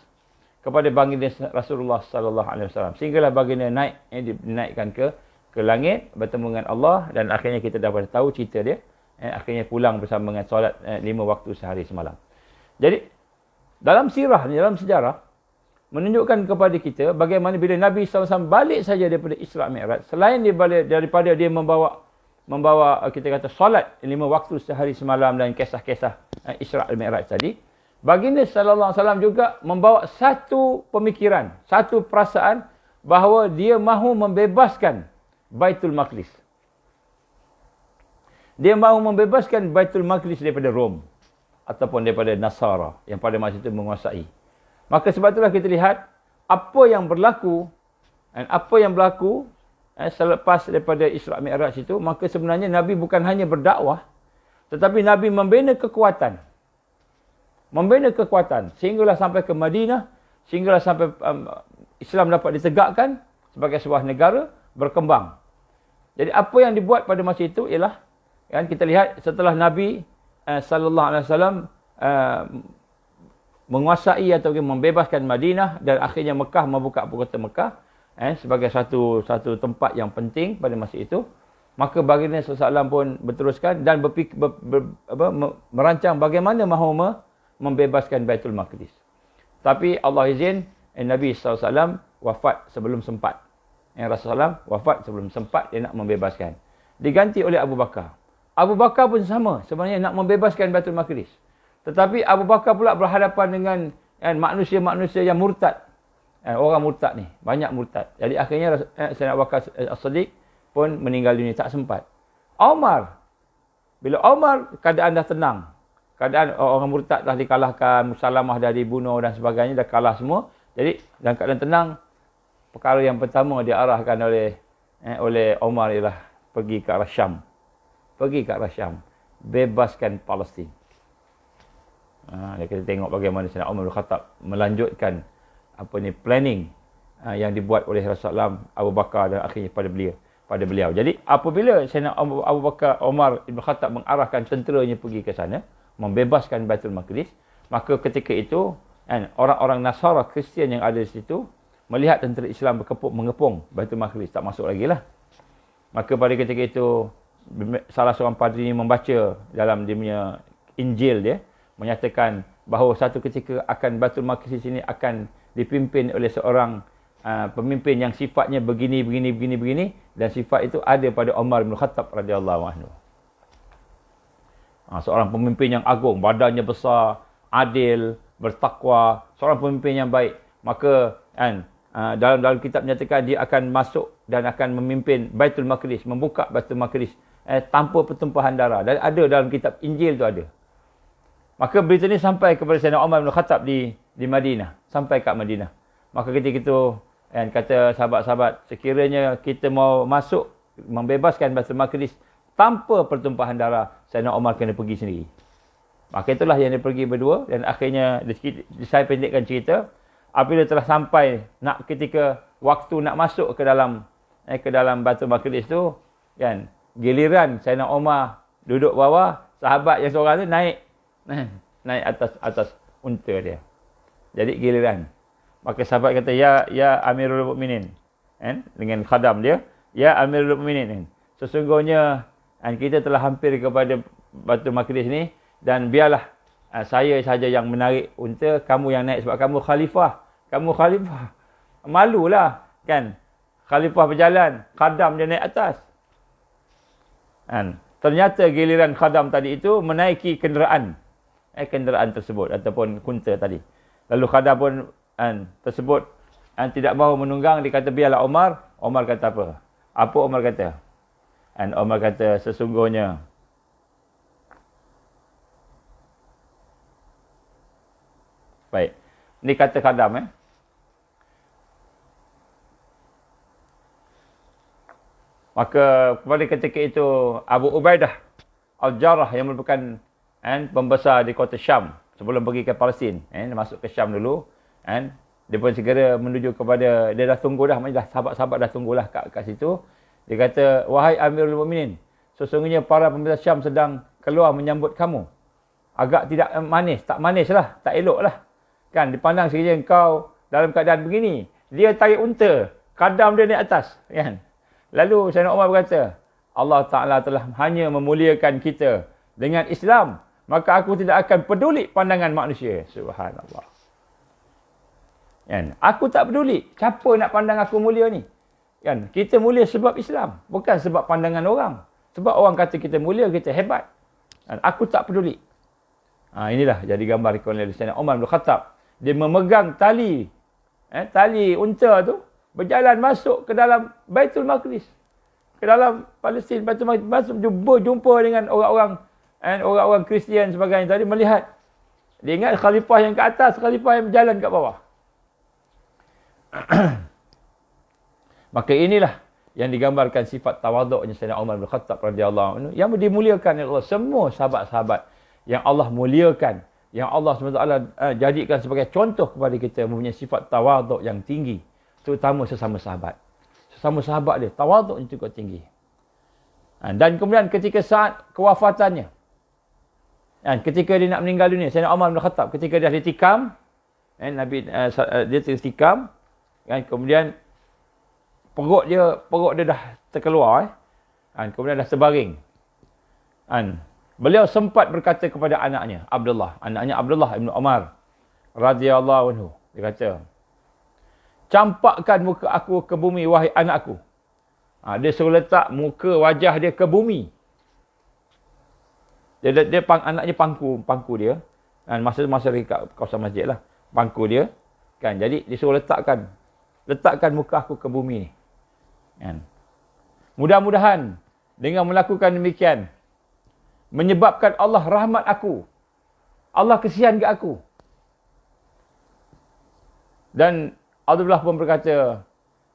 kepada baginda Rasulullah SAW. Sehinggalah baginda dinaikkan ke langit, bertemu dengan Allah, dan akhirnya kita dapat tahu cerita dia. Akhirnya pulang bersama dengan solat 5 waktu sehari semalam. Jadi, dalam sirah ni, dalam sejarah, menunjukkan kepada kita bagaimana bila Nabi SAW balik saja daripada Isra' Mi'raj, selain daripada dia membawa kita kata solat 5 waktu sehari semalam dan kisah-kisah Isra' Mi'raj tadi, baginda SAW juga membawa satu pemikiran, satu perasaan bahawa dia mahu membebaskan Baitul Maqdis. Dia mahu membebaskan Baitul Maqdis daripada Rom ataupun daripada Nasara yang pada masa itu menguasai. Maka sebab itulah kita lihat apa yang berlaku selepas daripada Isra' Mi'raj itu, maka sebenarnya Nabi bukan hanya berdakwah, tetapi Nabi membina kekuatan. Membina kekuatan sehinggalah sampai ke Madinah, sehinggalah sampai Islam dapat ditegakkan sebagai sebuah negara berkembang. Jadi apa yang dibuat pada masa itu ialah, kan kita lihat setelah Nabi sallallahu alaihi wasallam menguasai atau membebaskan Madinah dan akhirnya Mekah, membuka kota Mekah sebagai satu tempat yang penting pada masa itu, maka baginda SAW pun berteruskan dan merancang bagaimana mahu membebaskan Baitul Maqdis. Tapi Allah izin Nabi SAW wafat sebelum sempat. Rasulullah wafat sebelum sempat dia nak membebaskan. Diganti oleh Abu Bakar. Abu Bakar pun sama, sebenarnya nak membebaskan Baitul Maqdis. Tetapi Abu Bakar pula berhadapan dengan manusia-manusia yang murtad. Orang murtad ni, banyak murtad. Jadi akhirnya Sayyidina Abu Bakar As-Siddiq pun meninggal dunia, tak sempat. Umar, bila Umar keadaan dah tenang, keadaan orang murtad dah dikalahkan, Musalamah dah dibunuh dan sebagainya, dah kalah semua. Jadi dalam keadaan tenang, perkara yang pertama diarahkan oleh Umar ialah pergi ke arah Syam. Pergi ke arah Syam. Bebaskan Palestin. Kita tengok bagaimana Sayyidina Umar bin Khattab melanjutkan planning yang dibuat oleh Rasulullah, Abu Bakar dan akhirnya pada beliau. Jadi apabila Sayyidina Abu Bakar, Umar bin Khattab mengarahkan tenteranya pergi ke sana, membebaskan Baitul Maqdis, maka ketika itu orang-orang Nasara Kristian yang ada di situ melihat tentera Islam mengepung Baitul Maqdis, tak masuk lagi lah. Maka pada ketika itu salah seorang padri membaca dalam dia punya Injil dia, menyatakan bahawa satu ketika akan Baitul Maqdis ini akan dipimpin oleh seorang pemimpin yang sifatnya begini, dan sifat itu ada pada Umar bin Khattab radhiyallahu anhu. Seorang pemimpin yang agung, badannya besar, adil, bertakwa, seorang pemimpin yang baik. Maka dalam kitab menyatakan dia akan masuk dan akan memimpin Baitul Maqdis, membuka Baitul Maqdis tanpa pertumpahan darah. Dan ada dalam kitab Injil tu ada. Maka berita ni sampai kepada Sayyidina Umar bin Khattab di Madinah, sampai kat Madinah. Maka ketika itu kata sahabat-sahabat, sekiranya kita mau masuk membebaskan Baitul Maqdis tanpa pertumpahan darah, Sayyidina Umar kena pergi sendiri. Maka itulah yang dia pergi berdua, dan akhirnya saya pendekkan cerita. Apabila telah sampai ketika waktu nak masuk ke dalam Baitul Maqdis tu, kan, giliran Sayyidina Umar duduk bawah, sahabat yang seorang tu naik atas unta dia. Jadi giliran. Maka sahabat kata, ya Amirul Mukminin, dengan khadam dia, ya Amirul Mukminin, sesungguhnya kita telah hampir kepada Baitul Maqdis ni, dan biarlah saya saja yang menarik unta, kamu yang naik sebab kamu khalifah. Malulah, kan? Khalifah berjalan, khadam dia naik atas. Ternyata giliran khadam tadi itu menaiki kenderaan tersebut ataupun kunta tadi. Lalu khadam pun tersebut tidak mahu menunggang, dia kata biarlah Umar. Umar kata apa? Apa Umar kata? Umar kata sesungguhnya baik. Ini kata khadam Maka pada ketika itu Abu Ubaidah Al-Jarrah yang merupakan pembesar di kota Syam sebelum pergi ke Palestin. Dia masuk ke Syam dulu. Dia pun segera menuju kepada, dia dah tunggu dah, macam sahabat-sahabat dah tunggulah kat situ. Dia kata, wahai Amirul Mukminin, sesungguhnya para pembesar Syam sedang keluar menyambut kamu. Agak tidak manis, tak manis lah, tak elok lah. Kan, dipandang sekiranya engkau dalam keadaan begini. Dia tarik unta, kadam dia naik atas. Kan? Lalu Sayyidina Umar berkata, Allah Ta'ala telah hanya memuliakan kita dengan Islam. Maka aku tidak akan peduli pandangan manusia. Subhanallah. Kan? Aku tak peduli. Siapa nak pandang aku mulia ni? Kan? Kita mulia sebab Islam. Bukan sebab pandangan orang. Sebab orang kata kita mulia, kita hebat. Kan? Aku tak peduli. Inilah jadi gambar oleh Sayyidina Umar bin Khattab. Dia memegang tali. Tali unta tu. Berjalan masuk ke dalam Baitul Maqdis. Ke dalam Palestin. Baitul Maqdis. Masuk jumpa dengan orang-orang Kristian sebagainya tadi. Melihat. Dia ingat khalifah yang ke atas. Khalifah yang berjalan kat bawah. Maka inilah yang digambarkan sifat tawaduknya Sayyidina Umar bin Khattab radhiyallahu anhu yang dimuliakan oleh Allah. Semua sahabat-sahabat yang Allah muliakan, yang Allah SWT jadikan sebagai contoh kepada kita mempunyai sifat tawaduk yang tinggi, terutama sesama sahabat. Sesama sahabat dia tawaduknya cukup tinggi. Dan kemudian ketika saat kewafatannya, ketika dia nak meninggal dunia, Sayyidina Umar bin Khattab ketika dia ditikam, dia tertikam. Kemudian perut dia dah terkeluar. Kemudian dah terbaring. Beliau sempat berkata kepada anaknya Abdullah bin Umar radhiyallahu anhu. Dia kata, campakkan muka aku ke bumi wahai anakku. Dia suruh letak muka wajah dia ke bumi. Anaknya pangku dia. Masa kat kawasan masjid lah. Pangku dia. Jadi dia suruh letakkan muka aku ke bumi ni. Mudah-mudahan dengan melakukan demikian menyebabkan Allah rahmat aku. Allah kesian ke aku. Dan Abdullah pun berkata,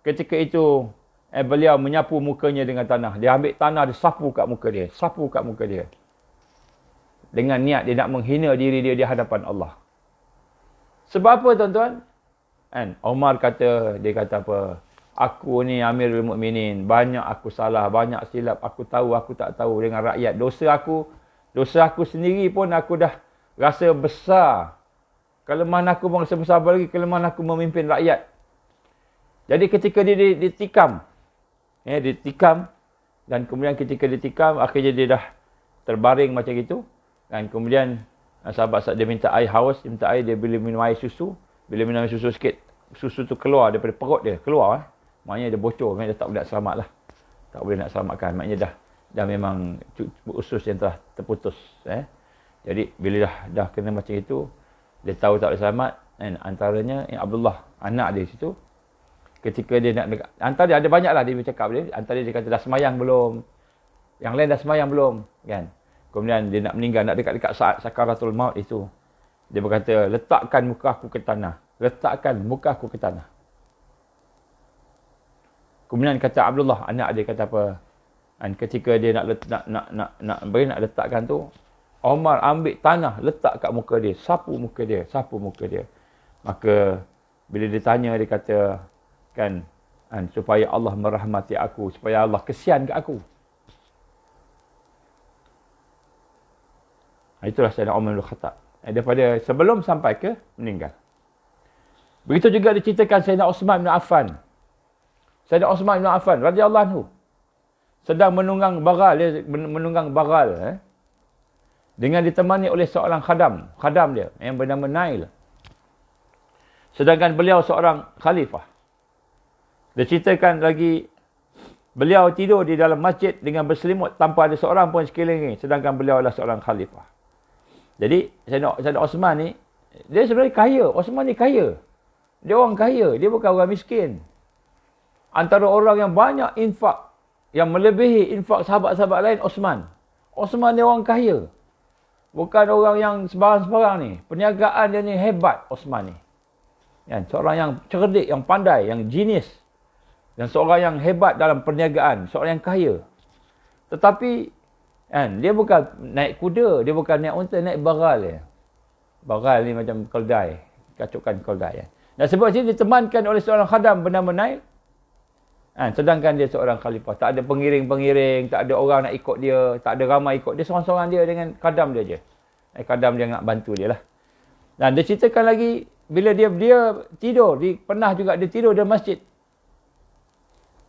ketika itu beliau menyapu mukanya dengan tanah. Dia ambil tanah, dia sapu kat muka dia. Dengan niat dia nak menghina diri dia di hadapan Allah. Sebab apa tuan-tuan? Umar dia kata apa? Aku ni Amirul Mukminin, banyak aku salah, banyak silap, aku tahu, aku tak tahu dengan rakyat. Dosa aku sendiri pun aku dah rasa besar. Kelemahan aku pun rasa besar lagi, kelemahan aku memimpin rakyat. Jadi ketika dia ditikam, dan kemudian ketika ditikam, akhirnya dia dah terbaring macam itu. Dan kemudian sahabat dia minta air haus, dia minta air, dia bila minum air susu, bila minum air susu sikit, susu tu keluar daripada perut dia, keluar. Maknanya dia bocor, maknanya dia tak boleh nak selamat lah. Tak boleh nak selamatkan, maknanya dah memang usus yang telah terputus. Jadi bila dah kena macam itu, dia tahu tak boleh selamat. Antaranya Abdullah, anak dia situ, ketika dia nak dekat, antara dia ada banyak lah dia bercakap dia. Antara dia kata dah semayang belum, yang lain dah semayang belum, kan. Kemudian dia nak meninggal, nak dekat-dekat saat sakaratul maut itu, dia berkata, letakkan muka aku ke tanah. Letakkan muka aku ke tanah. Kemudian kata Abdullah, anak dia kata apa? Ketika dia nak letakkan tu, Umar ambil tanah, letak kat muka dia, sapu muka dia. Maka bila ditanya, dia kata, supaya Allah merahmati aku, supaya Allah kesian ke aku. Itulah Sayyidina Umar bin Khattab. Daripada sebelum sampai ke meninggal. Begitu juga diceritakan Sayyidina Uthman bin Affan. Sayyidina Uthman bin Affan radhiyallahu anhu sedang menunggang bagal, dengan ditemani oleh seorang khadam dia yang bernama Nail. Sedangkan beliau seorang khalifah. Diceritakan lagi, beliau tidur di dalam masjid dengan berselimut tanpa ada seorang pun sekeliling, sedangkan beliau adalah seorang khalifah. Jadi Sayyidina Uthman ni, dia sebenarnya kaya. Uthman ni kaya. Dia orang kaya, dia bukan orang miskin. Antara orang yang banyak infak, yang melebihi infak sahabat-sahabat lain, Uthman. Uthman dia orang kaya. Bukan orang yang sebarang-sebarang ni. Perniagaan dia ni hebat, Uthman ni. Seorang yang cerdik, yang pandai, yang genius. Dan seorang yang hebat dalam perniagaan, seorang yang kaya. Tetapi Kan? Dia bukan naik kuda, dia bukan naik unta, naik baral dia. Baral ni macam keldai, kacukan keldai. Dan sebab sini ditemankan oleh seorang khadam bernama Nail. Sedangkan dia seorang khalifah. Tak ada pengiring-pengiring, tak ada orang nak ikut dia, tak ada ramai ikut. Dia seorang-seorang dia dengan khadam dia je. Khadam dia nak bantu dia lah. Dan dia ceritakan lagi, bila dia tidur, pernah juga dia tidur dalam masjid.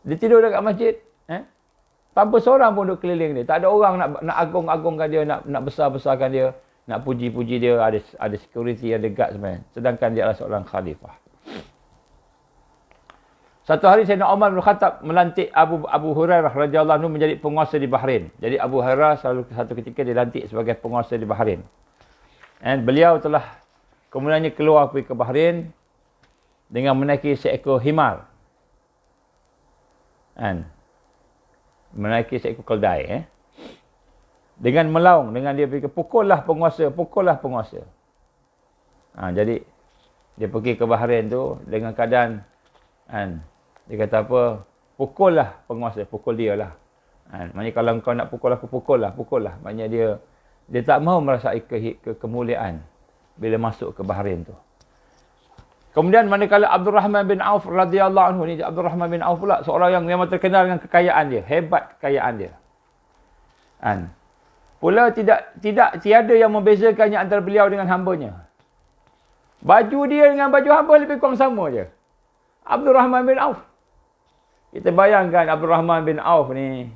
Dia tidur dekat masjid. Tanpa seorang pun duduk keliling dia. Tak ada orang nak agung-agungkan dia, nak besar-besarkan dia, nak puji-puji dia. Ada security, ada guard sebenarnya. Sedangkan dia adalah seorang khalifah. Satu hari Sayyidina Umar bin Khattab melantik Abu Hurairah radhiyallahu anhu menjadi penguasa di Bahrain. Jadi Abu Hurairah satu ketika dilantik sebagai penguasa di Bahrain. Dan beliau telah kemudiannya keluar pergi ke Bahrain dengan menaiki seekor himar. Menaiki seekor keldai. Dengan melaung, dengan dia pergi pukullah penguasa. Jadi dia pergi ke Bahrain tu dengan keadaan dia kata apa, pukullah penguasa, pukul dia lah. Maksudnya kalau kau nak pukul aku, pukullah. Maksudnya dia tak mahu merasai kemuliaan bila masuk ke Bahrain tu. Kemudian manakala Abdul Rahman bin Auf radhiyallahu anhu ni, Abdul Rahman bin Auf pula seorang yang memang terkenal dengan kekayaan dia, hebat kekayaan dia. Pula tiada yang membezakannya antara beliau dengan hambanya. Baju dia dengan baju hamba lebih kurang sama je. Abdul Rahman bin Auf. Kita bayangkan Abdul Rahman bin Auf ni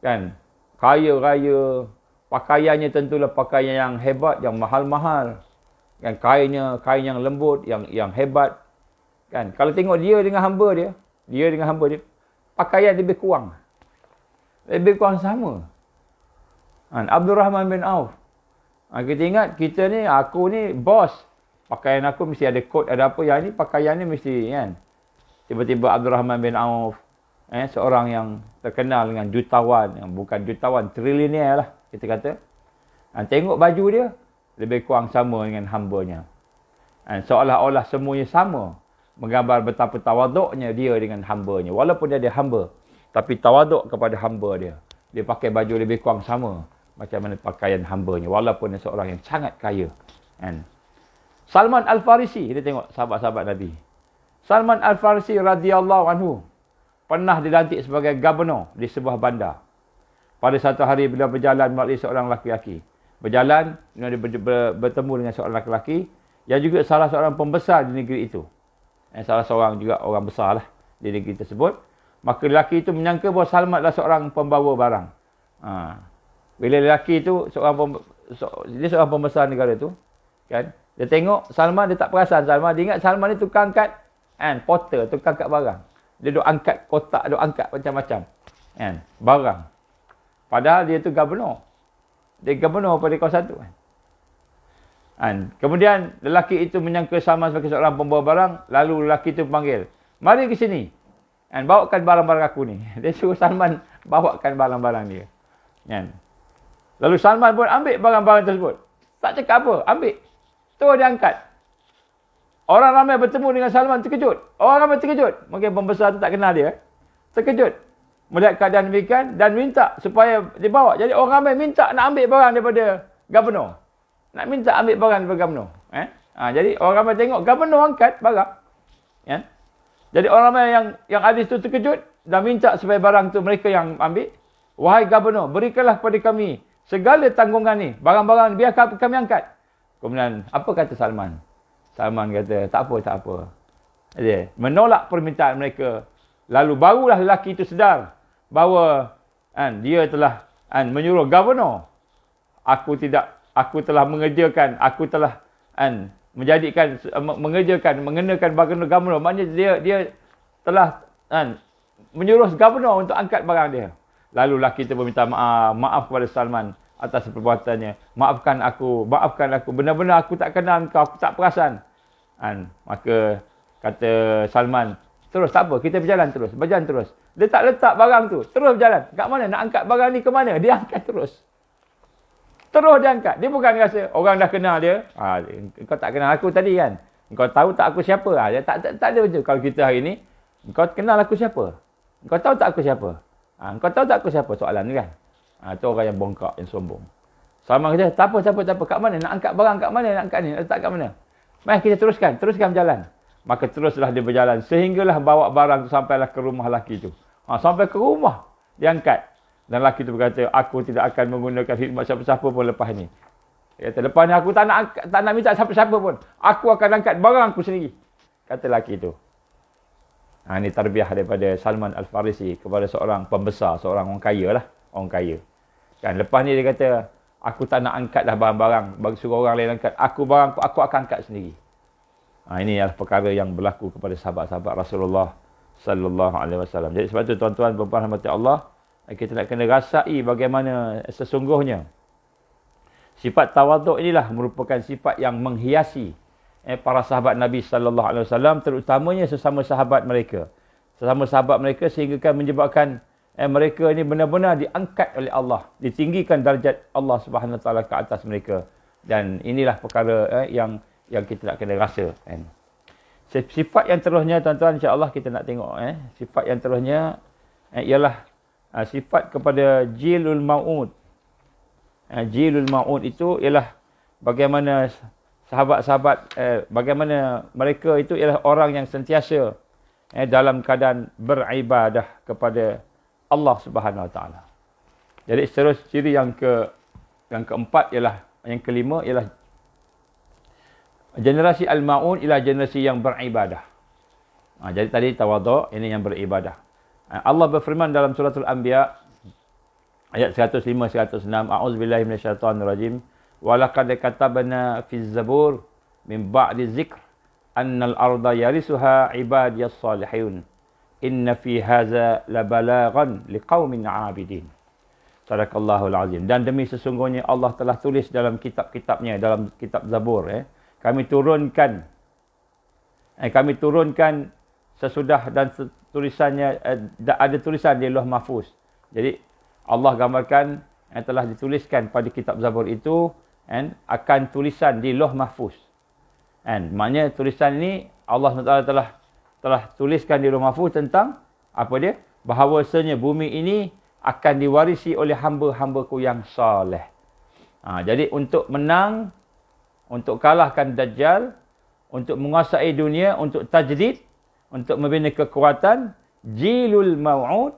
kan, kaya raya, pakaiannya tentulah pakaian yang hebat, yang mahal-mahal. Kan kainnya kain yang lembut, yang hebat. Kan kalau tengok dia dengan hamba dia, pakaian lebih kurang sama. Abdul Rahman bin Auf. Kita ingat kita ni, aku ni bos. Pakaian aku mesti ada kod, ada apa. Yang ni pakaian ni mesti kan. Tiba-tiba Abdul Rahman bin Auf, seorang yang terkenal dengan jutawan, yang bukan jutawan, trilioner lah kita kata. Tengok baju dia, lebih kurang sama dengan hambanya. Seolah-olah semuanya sama. Menggambar betapa tawaduknya dia dengan hambanya. Walaupun dia ada hamba, tapi tawaduk kepada hamba dia. Dia pakai baju lebih kurang sama macam mana pakaian hambanya. Walaupun dia seorang yang sangat kaya. Salman Al-Farisi, kita tengok sahabat-sahabat Nabi. Salman Al-Farisi radhiyallahu anhu pernah dilantik sebagai gubernur di sebuah bandar. Pada satu hari beliau berjalan melalui seorang lelaki. Berjalan, dia bertemu dengan seorang lelaki yang juga salah seorang pembesar di negeri itu. Salah seorang juga orang besar lah di negeri tersebut. Maka lelaki itu menyangka bahawa Salman adalah seorang pembawa barang. Bila lelaki itu dia seorang pembesar negara itu, kan? Dia tengok Salman, dia tak perasan Salman. Dia ingat Salman ni tukang angkat porter, tukang angkat barang. Dia duk angkat kotak, duk angkat macam-macam barang. Padahal dia tu gubernur. Dia gubernur pada kawasan tu. Kemudian lelaki itu menyangka Salman sebagai seorang pembawa barang. Lalu lelaki itu panggil, mari ke sini. Bawakan barang-barang aku ni. Dia suruh Salman bawakan barang-barang dia. Lalu Salman pun ambil barang-barang tersebut. Tak cakap apa, ambil. Terus dia angkat. Orang ramai bertemu dengan Salman terkejut. Mungkin pembesar tu tak kenal dia. Terkejut. Melihat keadaan demikian dan minta supaya dibawa. Jadi orang ramai minta nak ambil barang daripada gubernur. Nak minta ambil barang daripada gubernur. Jadi orang ramai tengok gubernur angkat barang. Jadi orang ramai yang ada itu terkejut dan minta supaya barang tu mereka yang ambil. Wahai gubernur, berikanlah kepada kami segala tanggungan ni. Barang-barang biar kami angkat. Kemudian apa kata Salman? Salman kata, tak apa. Dia menolak permintaan mereka. Lalu barulah lelaki itu sedar bahawa dia telah menyuruh gubernur. Aku telah mengerjakan, mengenakan bagian gubernur. Maknanya dia telah menyuruh gubernur untuk angkat barang dia. Lalu lelaki itu meminta maaf kepada Salman atas perbuatannya. Maafkan aku. Benar-benar aku tak kenal kau, aku tak perasan. Maka kata Salman, terus tak apa, kita berjalan terus. Dia tak letak barang tu, terus berjalan. Kat mana? Nak angkat barang ni ke mana? Dia angkat terus. Terus dia angkat. Dia bukan rasa orang dah kenal dia. Kau tak kenal aku tadi kan? Kau tahu tak aku siapa? Dia tak ada macam. Kalau kita hari ni, kau kenal aku siapa? Kau tahu tak aku siapa? Kau tahu tak aku siapa? Soalan ni kan? Tu orang yang bongkak, yang sombong. Salman kata, tak apa. Kat mana? Nak angkat barang kat mana? Nak angkat ni? Letak kat mana? Mari kita teruskan berjalan. Maka teruslah dia berjalan. Sehinggalah bawa barang tu sampailah ke rumah lelaki tu. Sampai ke rumah, dia angkat. Dan lelaki tu berkata, aku tidak akan menggunakan khidmat siapa-siapa pun lepas ni. Dia kata, lepas ni aku tak nak minta siapa-siapa pun. Aku akan angkat barang aku sendiri. Kata lelaki tu. Ini tarbiyah daripada Salman Al-Farisi kepada seorang pembesar, seorang orang kaya lah. Orang kaya. Kan, lepas ni dia kata, aku tak nak angkat dah barang-barang. Bagi suruh orang lain angkat. Aku akan angkat sendiri. Ini adalah perkara yang berlaku kepada sahabat-sahabat Rasulullah Sallallahu Alaihi Wasallam. Jadi sebab itu tuan-tuan dan rahmati Allah, kita nak kena rasai bagaimana sesungguhnya sifat tawaduk inilah merupakan sifat yang menghiasi para sahabat Nabi Sallallahu Alaihi Wasallam, terutamanya sesama sahabat mereka. Sesama sahabat mereka sehingga kan menyebabkan mereka ini benar-benar diangkat oleh Allah, ditinggikan darjat Allah Subhanahu Wa Taala ke atas mereka. Dan inilah perkara yang kita nak kena rasa. Sifat yang terusnya tuan-tuan, insya-Allah kita nak tengok. Sifat yang terusnya ialah sifat kepada jilul mau'ud. Jilul mau'ud itu ialah bagaimana sahabat-sahabat, bagaimana mereka itu ialah orang yang sentiasa dalam keadaan beribadah kepada Allah Subhanahu Wa Taala. Jadi ciri yang keempat ialah, yang kelima ialah generasi al-ma'un ialah generasi yang beribadah. Jadi tadi tawaduk, ini yang beribadah. Allah berfirman dalam surah Al-Anbiya ayat 105-106, a'udzubillahi minasyaitonirrajim, wa laqad katabna fiz zabur min ba'di dzikr annal arda yarisuha ibadiyas salihun inna fi hadza labalaghan liqaumin 'abidin. Sadaqallahul azim. Dan demi sesungguhnya Allah telah tulis dalam kitab-kitabnya, dalam kitab Zabur, kami turunkan sesudah dan tulisannya, ada tulisan di Lauh Mahfuz. Jadi Allah gambarkan yang telah dituliskan pada kitab Zabur itu akan tulisan di Lauh Mahfuz. Maknanya tulisan ini Allah SWT telah tuliskan di Lauh Mahfuz tentang apa dia? Bahawasanya bumi ini akan diwarisi oleh hamba-hambaku yang soleh. Jadi untuk menang, untuk kalahkan Dajjal, untuk menguasai dunia, untuk tajdid, untuk membina kekuatan, jilul mau'ud,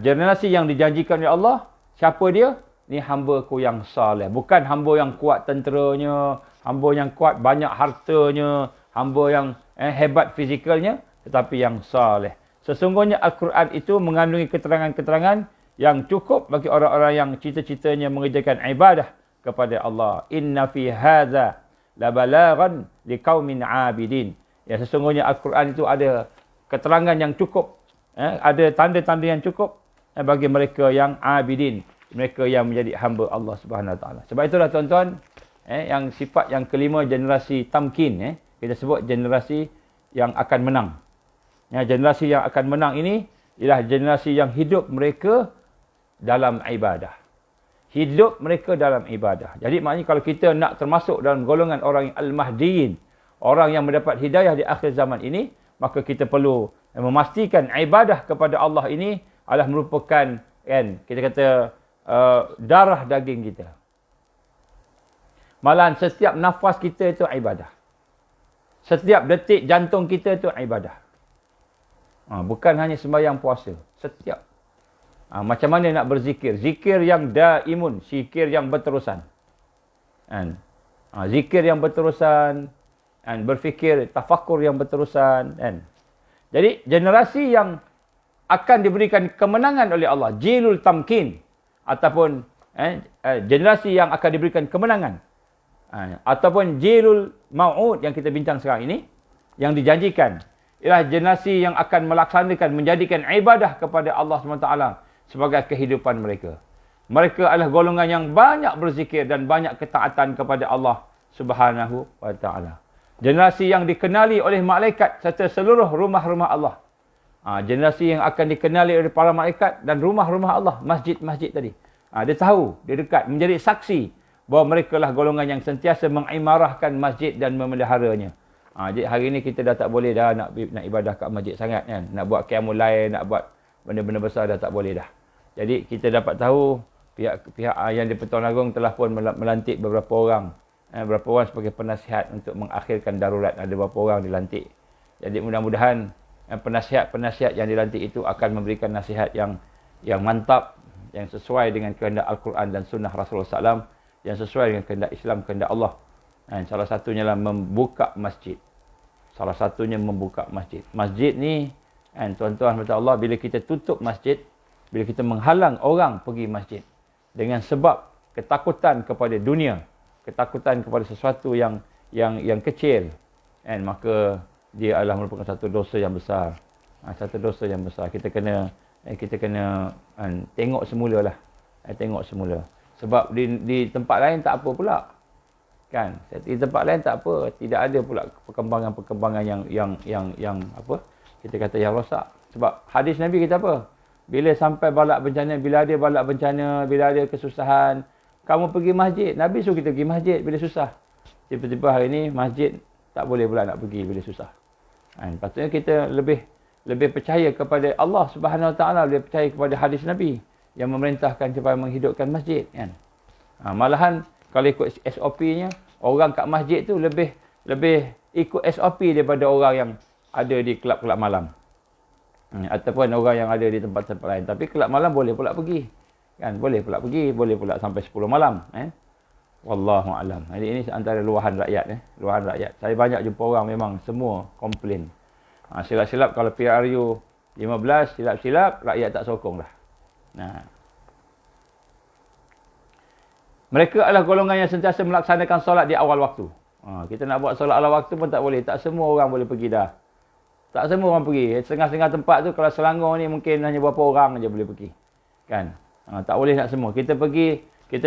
generasi yang dijanjikan oleh Allah, siapa dia? Ni hamba-Ku yang saleh. Bukan hamba yang kuat tenteranya, hamba yang kuat banyak hartanya, hamba yang hebat fizikalnya, tetapi yang saleh. Sesungguhnya Al-Quran itu mengandungi keterangan-keterangan yang cukup bagi orang-orang yang cita-citanya mengerjakan ibadah kepada Allah. Inna fi hadza labalaghan liqaumin 'abidin. Ya, sesungguhnya Al-Quran itu ada keterangan yang cukup, ada tanda-tanda yang cukup bagi mereka yang 'abidin, mereka yang menjadi hamba Allah Subhanahu Wa Taala. Sebab itulah tuan-tuan, yang sifat yang kelima, generasi tamkin, kita sebut generasi yang akan menang. Generasi yang akan menang ini ialah generasi yang hidup mereka dalam ibadah. Hidup mereka dalam ibadah. Jadi maknanya kalau kita nak termasuk dalam golongan orang yang al-mahdiyin, orang yang mendapat hidayah di akhir zaman ini, maka kita perlu memastikan ibadah kepada Allah ini adalah merupakan, kita kata, darah daging kita. Malahan setiap nafas kita itu ibadah. Setiap detik jantung kita itu ibadah. Bukan hanya sembahyang puasa. Setiap. Macam mana nak berzikir? Zikir yang daimun, zikir yang berterusan. Zikir yang berterusan, berfikir, tafakur yang berterusan. Jadi generasi yang akan diberikan kemenangan oleh Allah, jilul tamkin, ataupun generasi yang akan diberikan kemenangan, ataupun jilul mau'ud yang kita bincang sekarang ini, yang dijanjikan, ialah generasi yang akan melaksanakan, menjadikan ibadah kepada Allah SWT sebagai kehidupan mereka. Mereka adalah golongan yang banyak berzikir dan banyak ketaatan kepada Allah Subhanahu Wa Taala. Generasi yang dikenali oleh malaikat serta seluruh rumah-rumah Allah. Generasi yang akan dikenali oleh para malaikat dan rumah-rumah Allah, masjid-masjid tadi. Dia tahu, dia dekat, menjadi saksi bahawa mereka lah golongan yang sentiasa mengimarahkan masjid dan memeliharanya. Jadi hari ini kita dah tak boleh dah nak ibadah kat masjid sangat, kan. Nak buat qiyamul lail, nak buat benda-benda besar dah tak boleh dah. Jadi kita dapat tahu pihak yang di Pertuan Agong telah pun melantik beberapa orang sebagai penasihat untuk mengakhirkan darurat. Ada beberapa orang dilantik. Jadi mudah-mudahan penasihat-penasihat yang dilantik itu akan memberikan nasihat yang mantap, yang sesuai dengan kehendak Al-Quran dan Sunnah Rasulullah SAW, yang sesuai dengan kehendak Islam, kehendak Allah. Salah satunya lah membuka masjid. Salah satunya membuka masjid. Masjid ni, tuan-tuan kata Allah, bila kita tutup masjid, bila kita menghalang orang pergi masjid dengan sebab ketakutan kepada dunia, ketakutan kepada sesuatu yang kecil, maka dia adalah merupakan satu dosa yang besar. Satu dosa yang besar. Kita kena tengok semula lah. Tengok semula. Sebab di tempat lain tak apa pula. Kan? Di tempat lain tak apa. Tidak ada pula perkembangan-perkembangan yang apa? Kita kata yang rosak. Sebab hadis Nabi kita apa? Bila sampai balak bencana, bila ada balak bencana, bila ada kesusahan, kamu pergi masjid. Nabi suruh kita pergi masjid bila susah. Tiba-tiba hari ini masjid tak boleh pula nak pergi bila susah. Patutnya kita lebih percaya kepada Allah Subhanahu Wa Taala, lebih percaya kepada hadis Nabi yang memerintahkan supaya menghidupkan masjid, kan. Malahan kalau ikut SOP-nya, orang kat masjid tu lebih ikut SOP daripada orang yang ada di kelab-kelab malam. Ataupun orang yang ada di tempat-tempat lain. Tapi kelab malam boleh pula pergi. Kan, boleh pula pergi, boleh pula sampai 10 malam, Wallahu a'lam. Jadi ini antara luahan rakyat, luahan rakyat. Saya banyak jumpa orang memang semua komplain. Silap-silap kalau PRU 15, silap-silap rakyat tak sokong dah. Mereka adalah golongan yang sentiasa melaksanakan solat di awal waktu. Kita nak buat solat awal waktu pun tak boleh. Tak semua orang boleh pergi dah. Tak semua orang pergi. Setengah-setengah tempat tu kalau Selangor ni mungkin hanya berapa orang aja boleh pergi. Kan? Tak boleh nak semua. Kita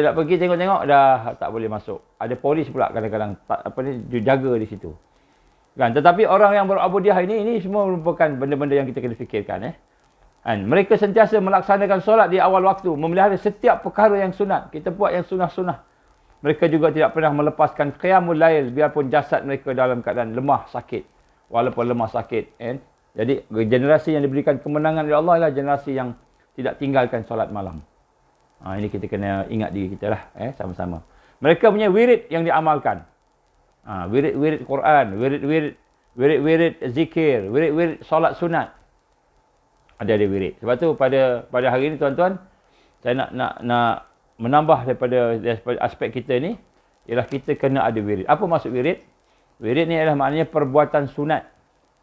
nak pergi tengok-tengok dah tak boleh masuk. Ada polis pula kadang-kadang jaga di situ. Kan? Tetapi orang yang berabadiah ini semua merupakan benda-benda yang kita kena fikirkan. Mereka sentiasa melaksanakan solat di awal waktu, memelihara setiap perkara yang sunat. Kita buat yang sunah-sunah. Mereka juga tidak pernah melepaskan qiyamul lail biarpun jasad mereka dalam keadaan lemah, sakit. Walaupun lemah, sakit. Jadi generasi yang diberikan kemenangan oleh Allah adalah generasi yang tidak tinggalkan solat malam. Ini kita kena ingat diri kita lah, sama-sama. Mereka punya wirid yang diamalkan. Wirid Quran, wirid zikir, wirid solat sunat. Ada wirid. Sebab tu pada hari ini tuan-tuan, saya nak menambah daripada aspek kita ni, ialah kita kena ada wirid. Apa maksud wirid? Wirid ni adalah maknanya perbuatan sunat.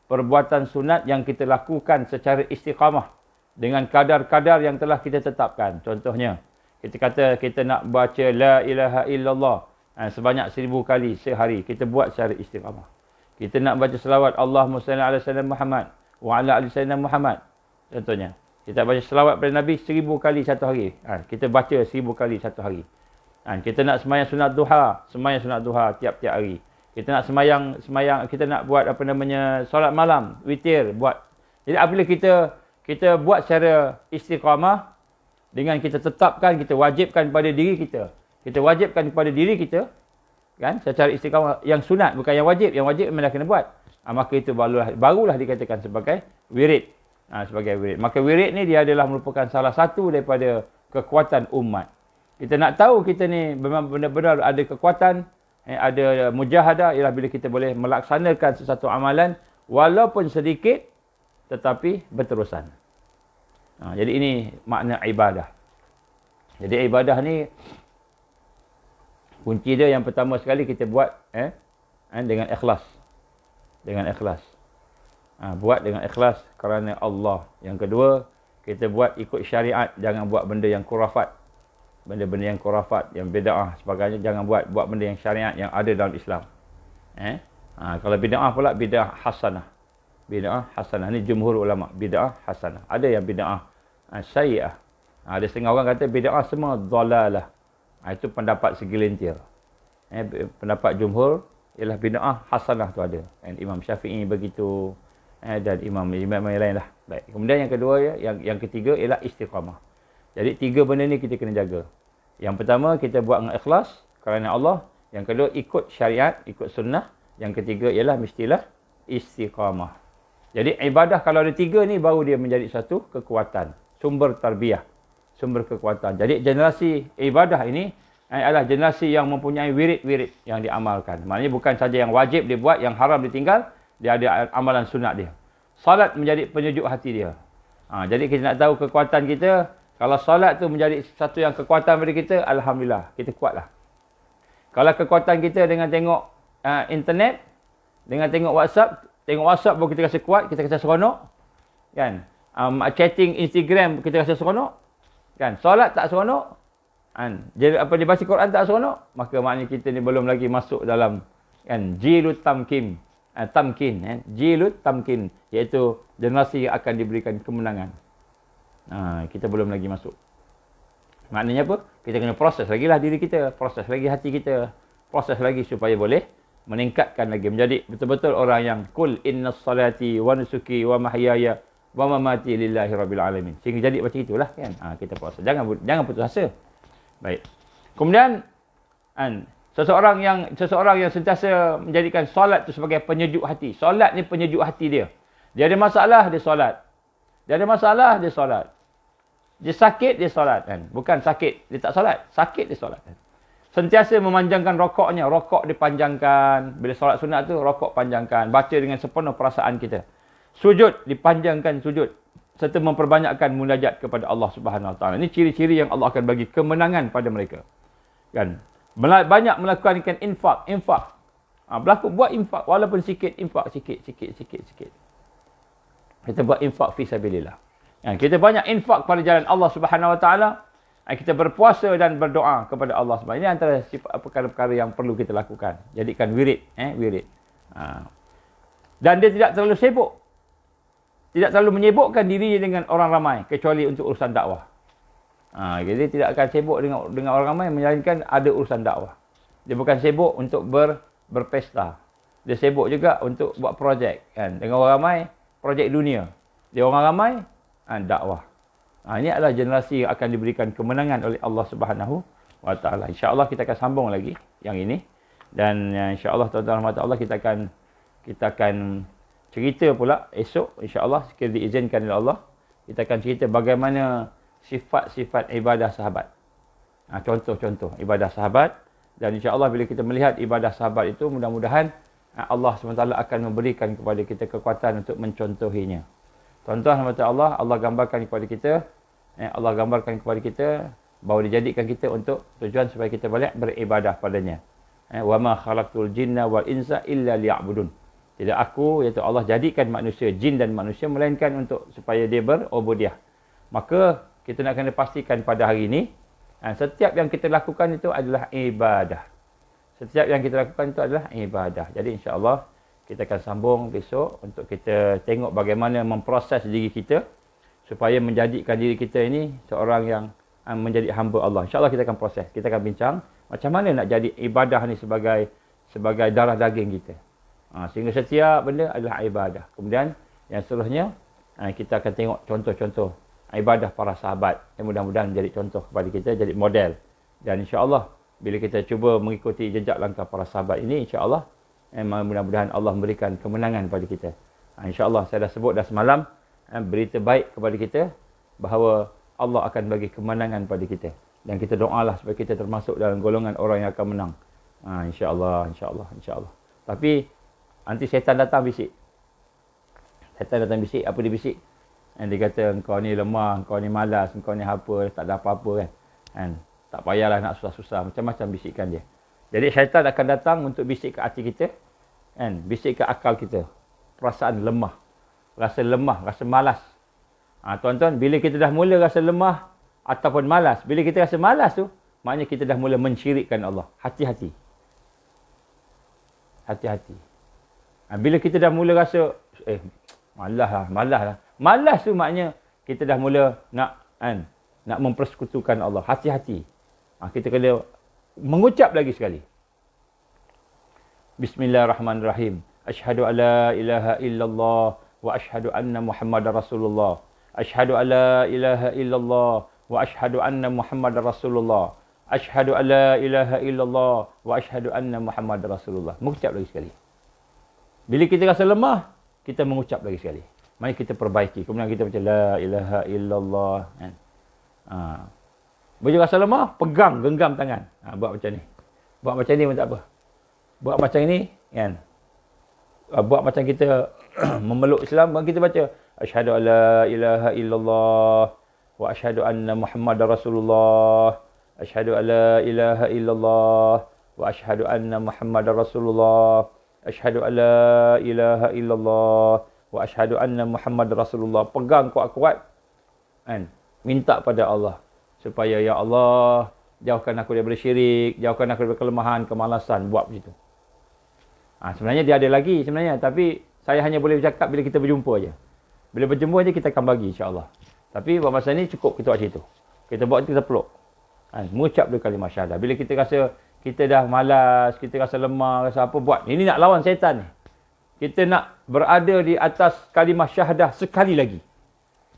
Perbuatan sunat yang kita lakukan secara istiqamah dengan kadar-kadar yang telah kita tetapkan. Contohnya, kita kata kita nak baca la ilaha illallah sebanyak 1000 kali sehari. Kita buat secara istiqamah. Kita nak baca selawat Allahumma salli ala sayyidina Muhammad wa ala ali sayyidina Muhammad. Contohnya, kita baca selawat pada Nabi 1000 kali satu hari. Kita baca 1000 kali satu hari. Kita nak semayang sunat duha, semayang sunat duha tiap-tiap hari. Kita nak semayang, kita nak buat solat malam, witir, buat. Jadi apabila kita buat secara istiqamah, dengan kita tetapkan, kita wajibkan kepada diri kita. Kita wajibkan kepada diri kita, kan, secara istiqamah yang sunat, bukan yang wajib. Yang wajib memang dah kena buat. Maka itu barulah dikatakan sebagai wirid. Sebagai wirid. Maka wirid ni dia adalah merupakan salah satu daripada kekuatan umat. Kita nak tahu kita ni memang benar-benar ada kekuatan, ada mujahadah, ialah bila kita boleh melaksanakan sesuatu amalan walaupun sedikit tetapi berterusan. Jadi ini makna ibadah. Jadi ibadah ni kunci dia yang pertama sekali kita buat dengan ikhlas. Dengan ikhlas. Buat dengan ikhlas kerana Allah. Yang kedua, kita buat ikut syariat, jangan buat benda yang khurafat. Benda-benda yang khurafat, yang bid'ah sebagainya, jangan buat benda yang syariat yang ada dalam Islam. Kalau bid'ah pula, bid'ah hasanah. Bid'ah hasanah. Ini jumhur ulama, bid'ah hasanah. Ada yang bid'ah sayyi'ah. Ada setengah orang kata bid'ah semua dhalalah. Itu pendapat segelintir. Pendapat jumhur ialah bid'ah hasanah tu ada. Imam Syafi'i begitu, dan imam yang lain lah. Baik. Kemudian yang kedua, yang ketiga ialah istiqamah. Jadi tiga benda ni kita kena jaga. Yang pertama, kita buat dengan ikhlas kerana Allah. Yang kedua, ikut syariat, ikut sunnah. Yang ketiga ialah mestilah istiqamah. Jadi ibadah kalau ada tiga ni baru dia menjadi satu kekuatan, sumber tarbiyah. sumber kekuatan. Jadi generasi ibadah ini adalah generasi yang mempunyai wirid-wirid yang diamalkan. Maknanya bukan saja yang wajib dibuat, yang haram ditinggal, dia ada amalan sunat dia. Salat menjadi penyejuk hati dia. Jadi kita nak tahu kekuatan kita, kalau salat tu menjadi satu yang kekuatan bagi kita, alhamdulillah, kita kuatlah. Kalau kekuatan kita dengan tengok internet, dengan tengok WhatsApp baru kita rasa kuat, kita rasa seronok. Kan? Chatting Instagram kita rasa seronok. Kan? Solat tak seronok. Kan? Jadi apa dia baca Quran tak seronok, maka maknanya kita ni belum lagi masuk dalam jilut tamkin. Jilut tamkin, iaitu generasi yang akan diberikan kemenangan. Kita belum lagi masuk. Maknanya apa? Kita kena proses lagi lah diri kita, proses lagi hati kita, proses lagi supaya boleh meningkatkan lagi, menjadi betul-betul orang yang kul innas salati wa nusuki wa mahyaya wa mamati lillahi rabbil alamin. Sehingga jadi macam itulah kan. Kita proses. Jangan putus asa. Baik. Kemudian seseorang yang sentiasa menjadikan solat itu sebagai penyejuk hati. Solat ni penyejuk hati dia. Dia ada masalah, dia solat. Dia ada masalah, dia solat. Dia sakit, dia solat kan. Bukan sakit, dia tak solat. Sakit, dia solat kan. Sentiasa memanjangkan rokoknya. Rokok dipanjangkan. Bila solat sunat tu, rokok panjangkan. Baca dengan sepenuh perasaan kita. Sujud, dipanjangkan sujud. Serta memperbanyakkan munajat kepada Allah Subhanahu Wa Taala. Ini ciri-ciri yang Allah akan bagi kemenangan pada mereka. Kan? Banyak melakukan infak. Buat infak. Walaupun sikit, infak sikit. Kita buat infak fi sabilillah. Kita banyak infak pada jalan Allah Subhanahu Wa Taala. Kita berpuasa dan berdoa kepada Allah Subhanahu. Ini antara perkara-perkara yang perlu kita lakukan. Jadikan wirid, wirid. Dan dia tidak terlalu sibuk. Tidak terlalu menyibukkan dirinya dengan orang ramai kecuali untuk urusan dakwah. Jadi tidak akan sibuk dengan orang ramai melainkan ada urusan dakwah. Dia bukan sibuk untuk berpesta. Dia sibuk juga untuk buat projek kan. Dengan orang ramai, projek dunia. Dia orang ramai, dakwah. Ini adalah generasi yang akan diberikan kemenangan oleh Allah Subhanahu Wa Taala. Insya-Allah kita akan sambung lagi yang ini, dan insya-Allah tuan-tuan Allah kita akan cerita pula esok insya-Allah sekiranya diizinkan oleh Allah, kita akan cerita bagaimana sifat-sifat ibadah sahabat. Contoh-contoh ibadah sahabat, dan insya-Allah bila kita melihat ibadah sahabat itu, mudah-mudahan Allah SWT akan memberikan kepada kita kekuatan untuk mencontohinya. Tuan-tuan Allah, Allah gambarkan kepada kita bahawa dijadikan kita untuk tujuan supaya kita boleh beribadah padanya. Wa ma khalaqtul jinna wal insa illa liya'budun. Tidak aku, iaitu Allah, jadikan manusia, jin dan manusia melainkan untuk supaya dia berubudiah. Maka kita nak kena pastikan pada hari ini setiap yang kita lakukan itu adalah ibadah. Setiap yang kita lakukan itu adalah ibadah. Jadi insya-Allah kita akan sambung besok untuk kita tengok bagaimana memproses diri kita supaya menjadikan diri kita ini seorang yang menjadi hamba Allah. InsyaAllah kita akan proses. Kita akan bincang macam mana nak jadi ibadah ni sebagai darah daging kita. Sehingga setiap benda adalah ibadah. Kemudian yang seterusnya kita akan tengok contoh-contoh ibadah para sahabat yang mudah-mudahan menjadi contoh kepada kita, jadi model. Dan insya-Allah bila kita cuba mengikuti jejak langkah para sahabat ini, insya-Allah mudah-mudahan Allah memberikan kemenangan kepada kita. InsyaAllah saya dah sebut dah semalam berita baik kepada kita bahawa Allah akan bagi kemenangan pada kita. Dan kita doalah supaya kita termasuk dalam golongan orang yang akan menang. InsyaAllah. Tapi nanti syaitan datang bisik. Apa dia bisik? Dia kata engkau ni lemah, engkau ni malas, engkau ni apa, tak ada apa-apa kan. Tak payahlah nak susah-susah. Macam-macam bisikan dia. Jadi syaitan akan datang untuk bisik ke hati kita, kan? Bisik ke akal kita. Perasaan lemah, rasa malas. Tuan-tuan, bila kita dah mula rasa lemah ataupun malas, bila kita rasa malas tu, maknanya kita dah mula mensyirikkan Allah. Hati-hati. Bila kita dah mula rasa malas lah. Malas tu maknanya kita dah mula nak mempersekutukan Allah. Hati-hati. Kita kena mengucap lagi sekali. Bismillahirrahmanirrahim. Asyhadu alla ilaha illallah wa asyhadu anna Muhammadar Rasulullah. Asyhadu alla ilaha illallah wa asyhadu anna Muhammadar Rasulullah. Asyhadu alla ilaha illallah wa asyhadu anna Muhammadar Rasulullah. Mengucap lagi sekali. Bila kita rasa lemah, kita mengucap lagi sekali. Mari kita perbaiki. Kemudian kita baca la ilaha illallah. Baju rasa lemah, pegang, genggam tangan. Buat macam ni. Buat macam ni pun tak apa. Buat macam ni, kan? Buat macam kita memeluk Islam, kita baca asyhadu alla ilaha illallah wa asyhadu anna Muhammadar Rasulullah. Asyhadu alla ilaha illallah wa asyhadu anna Muhammadar Rasulullah. Asyhadu alla ilaha illallah wa asyhadu anna Muhammadar Rasulullah. Pegang kuat-kuat, kan? Minta pada Allah supaya ya Allah jauhkan aku daripada syirik, jauhkan aku daripada kelemahan, kemalasan, buat begitu. Sebenarnya dia ada lagi sebenarnya, tapi saya hanya boleh bercakap bila kita berjumpa aja. Bila berjumpa aja kita akan bagi insya-Allah. Tapi buat masa ni cukup kita buat situ. Kita buat kita peluk. Mengucap dua kalimah syahadah. Bila kita rasa kita dah malas, kita rasa lemah, rasa apa, buat. Ini nak lawan syaitan ni. Kita nak berada di atas kalimah syahadah sekali lagi.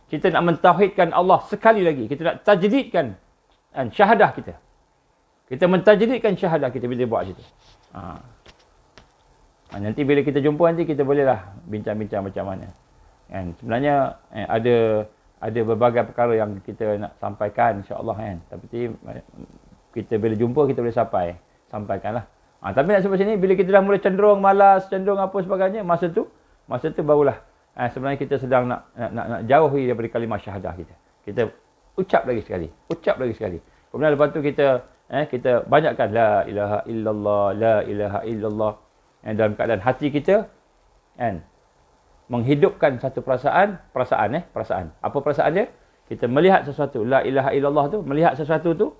Kita nak mentauhidkan Allah sekali lagi. Kita nak tajdidkan syahadah kita. Kita mentajdidkan syahadah kita bila buat situ. Nanti bila kita jumpa nanti kita bolehlah bincang-bincang macam mana. Kan? Sebenarnya ada berbagai perkara yang kita nak sampaikan insya-Allah kan. Tapi kita bila jumpa kita boleh sampaikanlah. Tapi nak sampai sini bila kita dah mula cenderung malas, cenderung apa sebagainya, masa tu barulah sebenarnya kita sedang nak jauhi daripada kalimah syahadah kita. Kita ucap lagi sekali. Kemudian lepas tu kita banyakkan la ilaha illallah, la ilaha illallah. Dalam keadaan hati kita menghidupkan satu perasaan. Apa perasaan dia? Kita melihat sesuatu, la ilaha illallah tu, melihat sesuatu tu,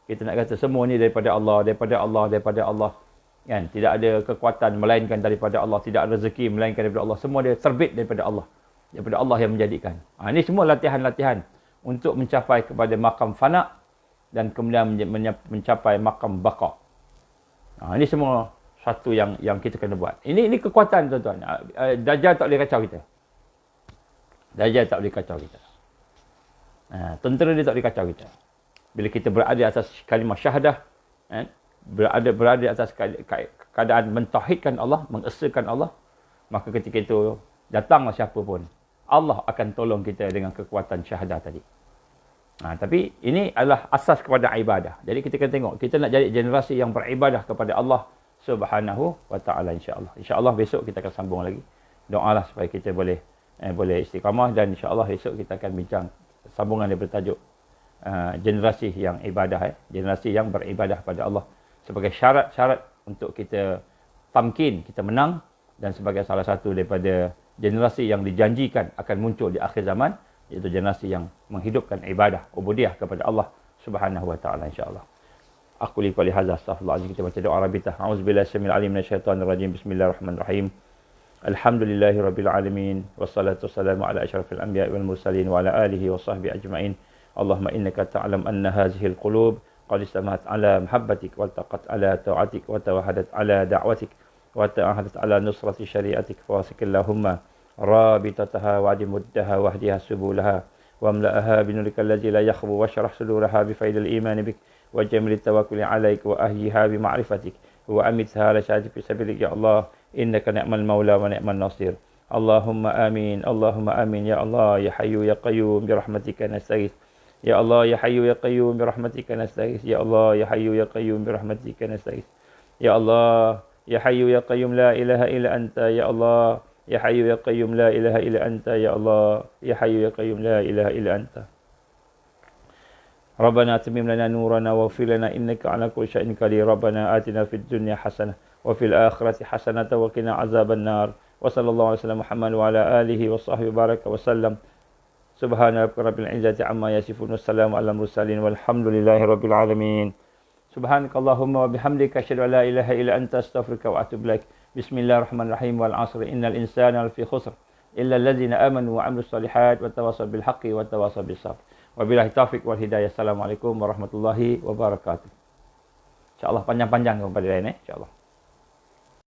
kita nak kata semua ni daripada Allah. Kan? Tidak ada kekuatan melainkan daripada Allah, tidak ada rezeki melainkan daripada Allah. Semua dia terbit daripada Allah. Daripada Allah yang menjadikan. Ini semua latihan-latihan untuk mencapai kepada makam fana dan kemudian mencapai makam baqa. Ini semua satu yang kita kena buat. Ini kekuatan tuan-tuan. Dajjal tak boleh kacau kita. Tentera dia tak boleh kacau kita. Bila kita berada di atas kalimah syahadah, berada di atas keadaan mentauhidkan Allah, mengesahkan Allah, maka ketika itu datanglah siapa pun, Allah akan tolong kita dengan kekuatan syahadah tadi. Tapi ini adalah asas kepada ibadah. Jadi kita kena tengok, kita nak jadi generasi yang beribadah kepada Allah Subhanahu wa ta'ala insya-Allah. Insya-Allah besok kita akan sambung lagi. Doalah supaya kita boleh istiqamah, dan insya-Allah besok kita akan bincang sambungan daripada tajuk generasi yang ibadah, generasi yang beribadah pada Allah sebagai syarat-syarat untuk kita tamkin, kita menang, dan sebagai salah satu daripada generasi yang dijanjikan akan muncul di akhir zaman, iaitu generasi yang menghidupkan ibadah, ubudiyah kepada Allah Subhanahu wa ta'ala insya-Allah. Aku li qali hadza astaghfirullah. Kita baca doa rabitah. Auzubillahi syamil alim minasyaitonir rajim. Bismillahirrahmanirrahim. Alhamdulillahirabbil alamin wassalatu wassalamu ala asyrafil anbiya'i wal mursalin wa ala alihi washabbihi ajmain. Allahumma innaka ta'lam anna hadhihi alqulub qad istamahat ala mahabbatik wa taqat ala ta'atik wa tawahadat ala da'watik wa ta'ahadat ala nusrati syari'atik fa wasikillahumma rabitataha wa adimuddaha wahdiha subulaha wa amla'aha binurikal ladzi la yakhbu wa shrah suduraha bi faidil iman bik wa jamil tawakkuli alaik wa ahyiha bi ma'rifatik wa amitha la syahid fi sabilik ya Allah innaka ni'mal maula wa ni'man nasir. Allahumma amin ya Allah ya hayyu ya qayyum bi rahmatika nastaghits. Ya Allah ya hayyu ya qayyum bi rahmatika nastaghits. Ya Allah ya hayyu ya qayyum bi rahmatika nastaghits. Ya Allah ya hayyu ya qayyum la ilaha illa anta. Ya Allah ya hayyu ya qayyum la ilaha illa anta. Ya Allah ya hayyu ya qayyum la ilaha illa anta. Rabbana atimim lana nurana waghfir lana innaka ala kulli syai'in qadir. Rabbana atina fid dunya hasanah wa fil akhirati hasanah wa qina azaban nar. Wa sallallahu alaihi wasallam Muhammad wa ala alihi wa sahbihi baraka wa sallam. Subhana rabbika rabbil izzati amma yasifun. Wassalamu ala mursalin walhamdulillahi rabbil alamin. Subhanakallahumma wa bihamdika asyhadu an la ilaha illa anta astaghfiruka wa atubu ilaik. Bismillahirrahmanirrahim. Wal 'asri innal insana lafi khusr illa alladzina amanu wa 'amilus solihat wa tawassaw bil haqqi wa tawassaw bis sabr. Wabillahi taufiq wal hidayah. Assalamualaikum warahmatullahi wabarakatuh. InsyaAllah panjang-panjang kepada lain insyaAllah.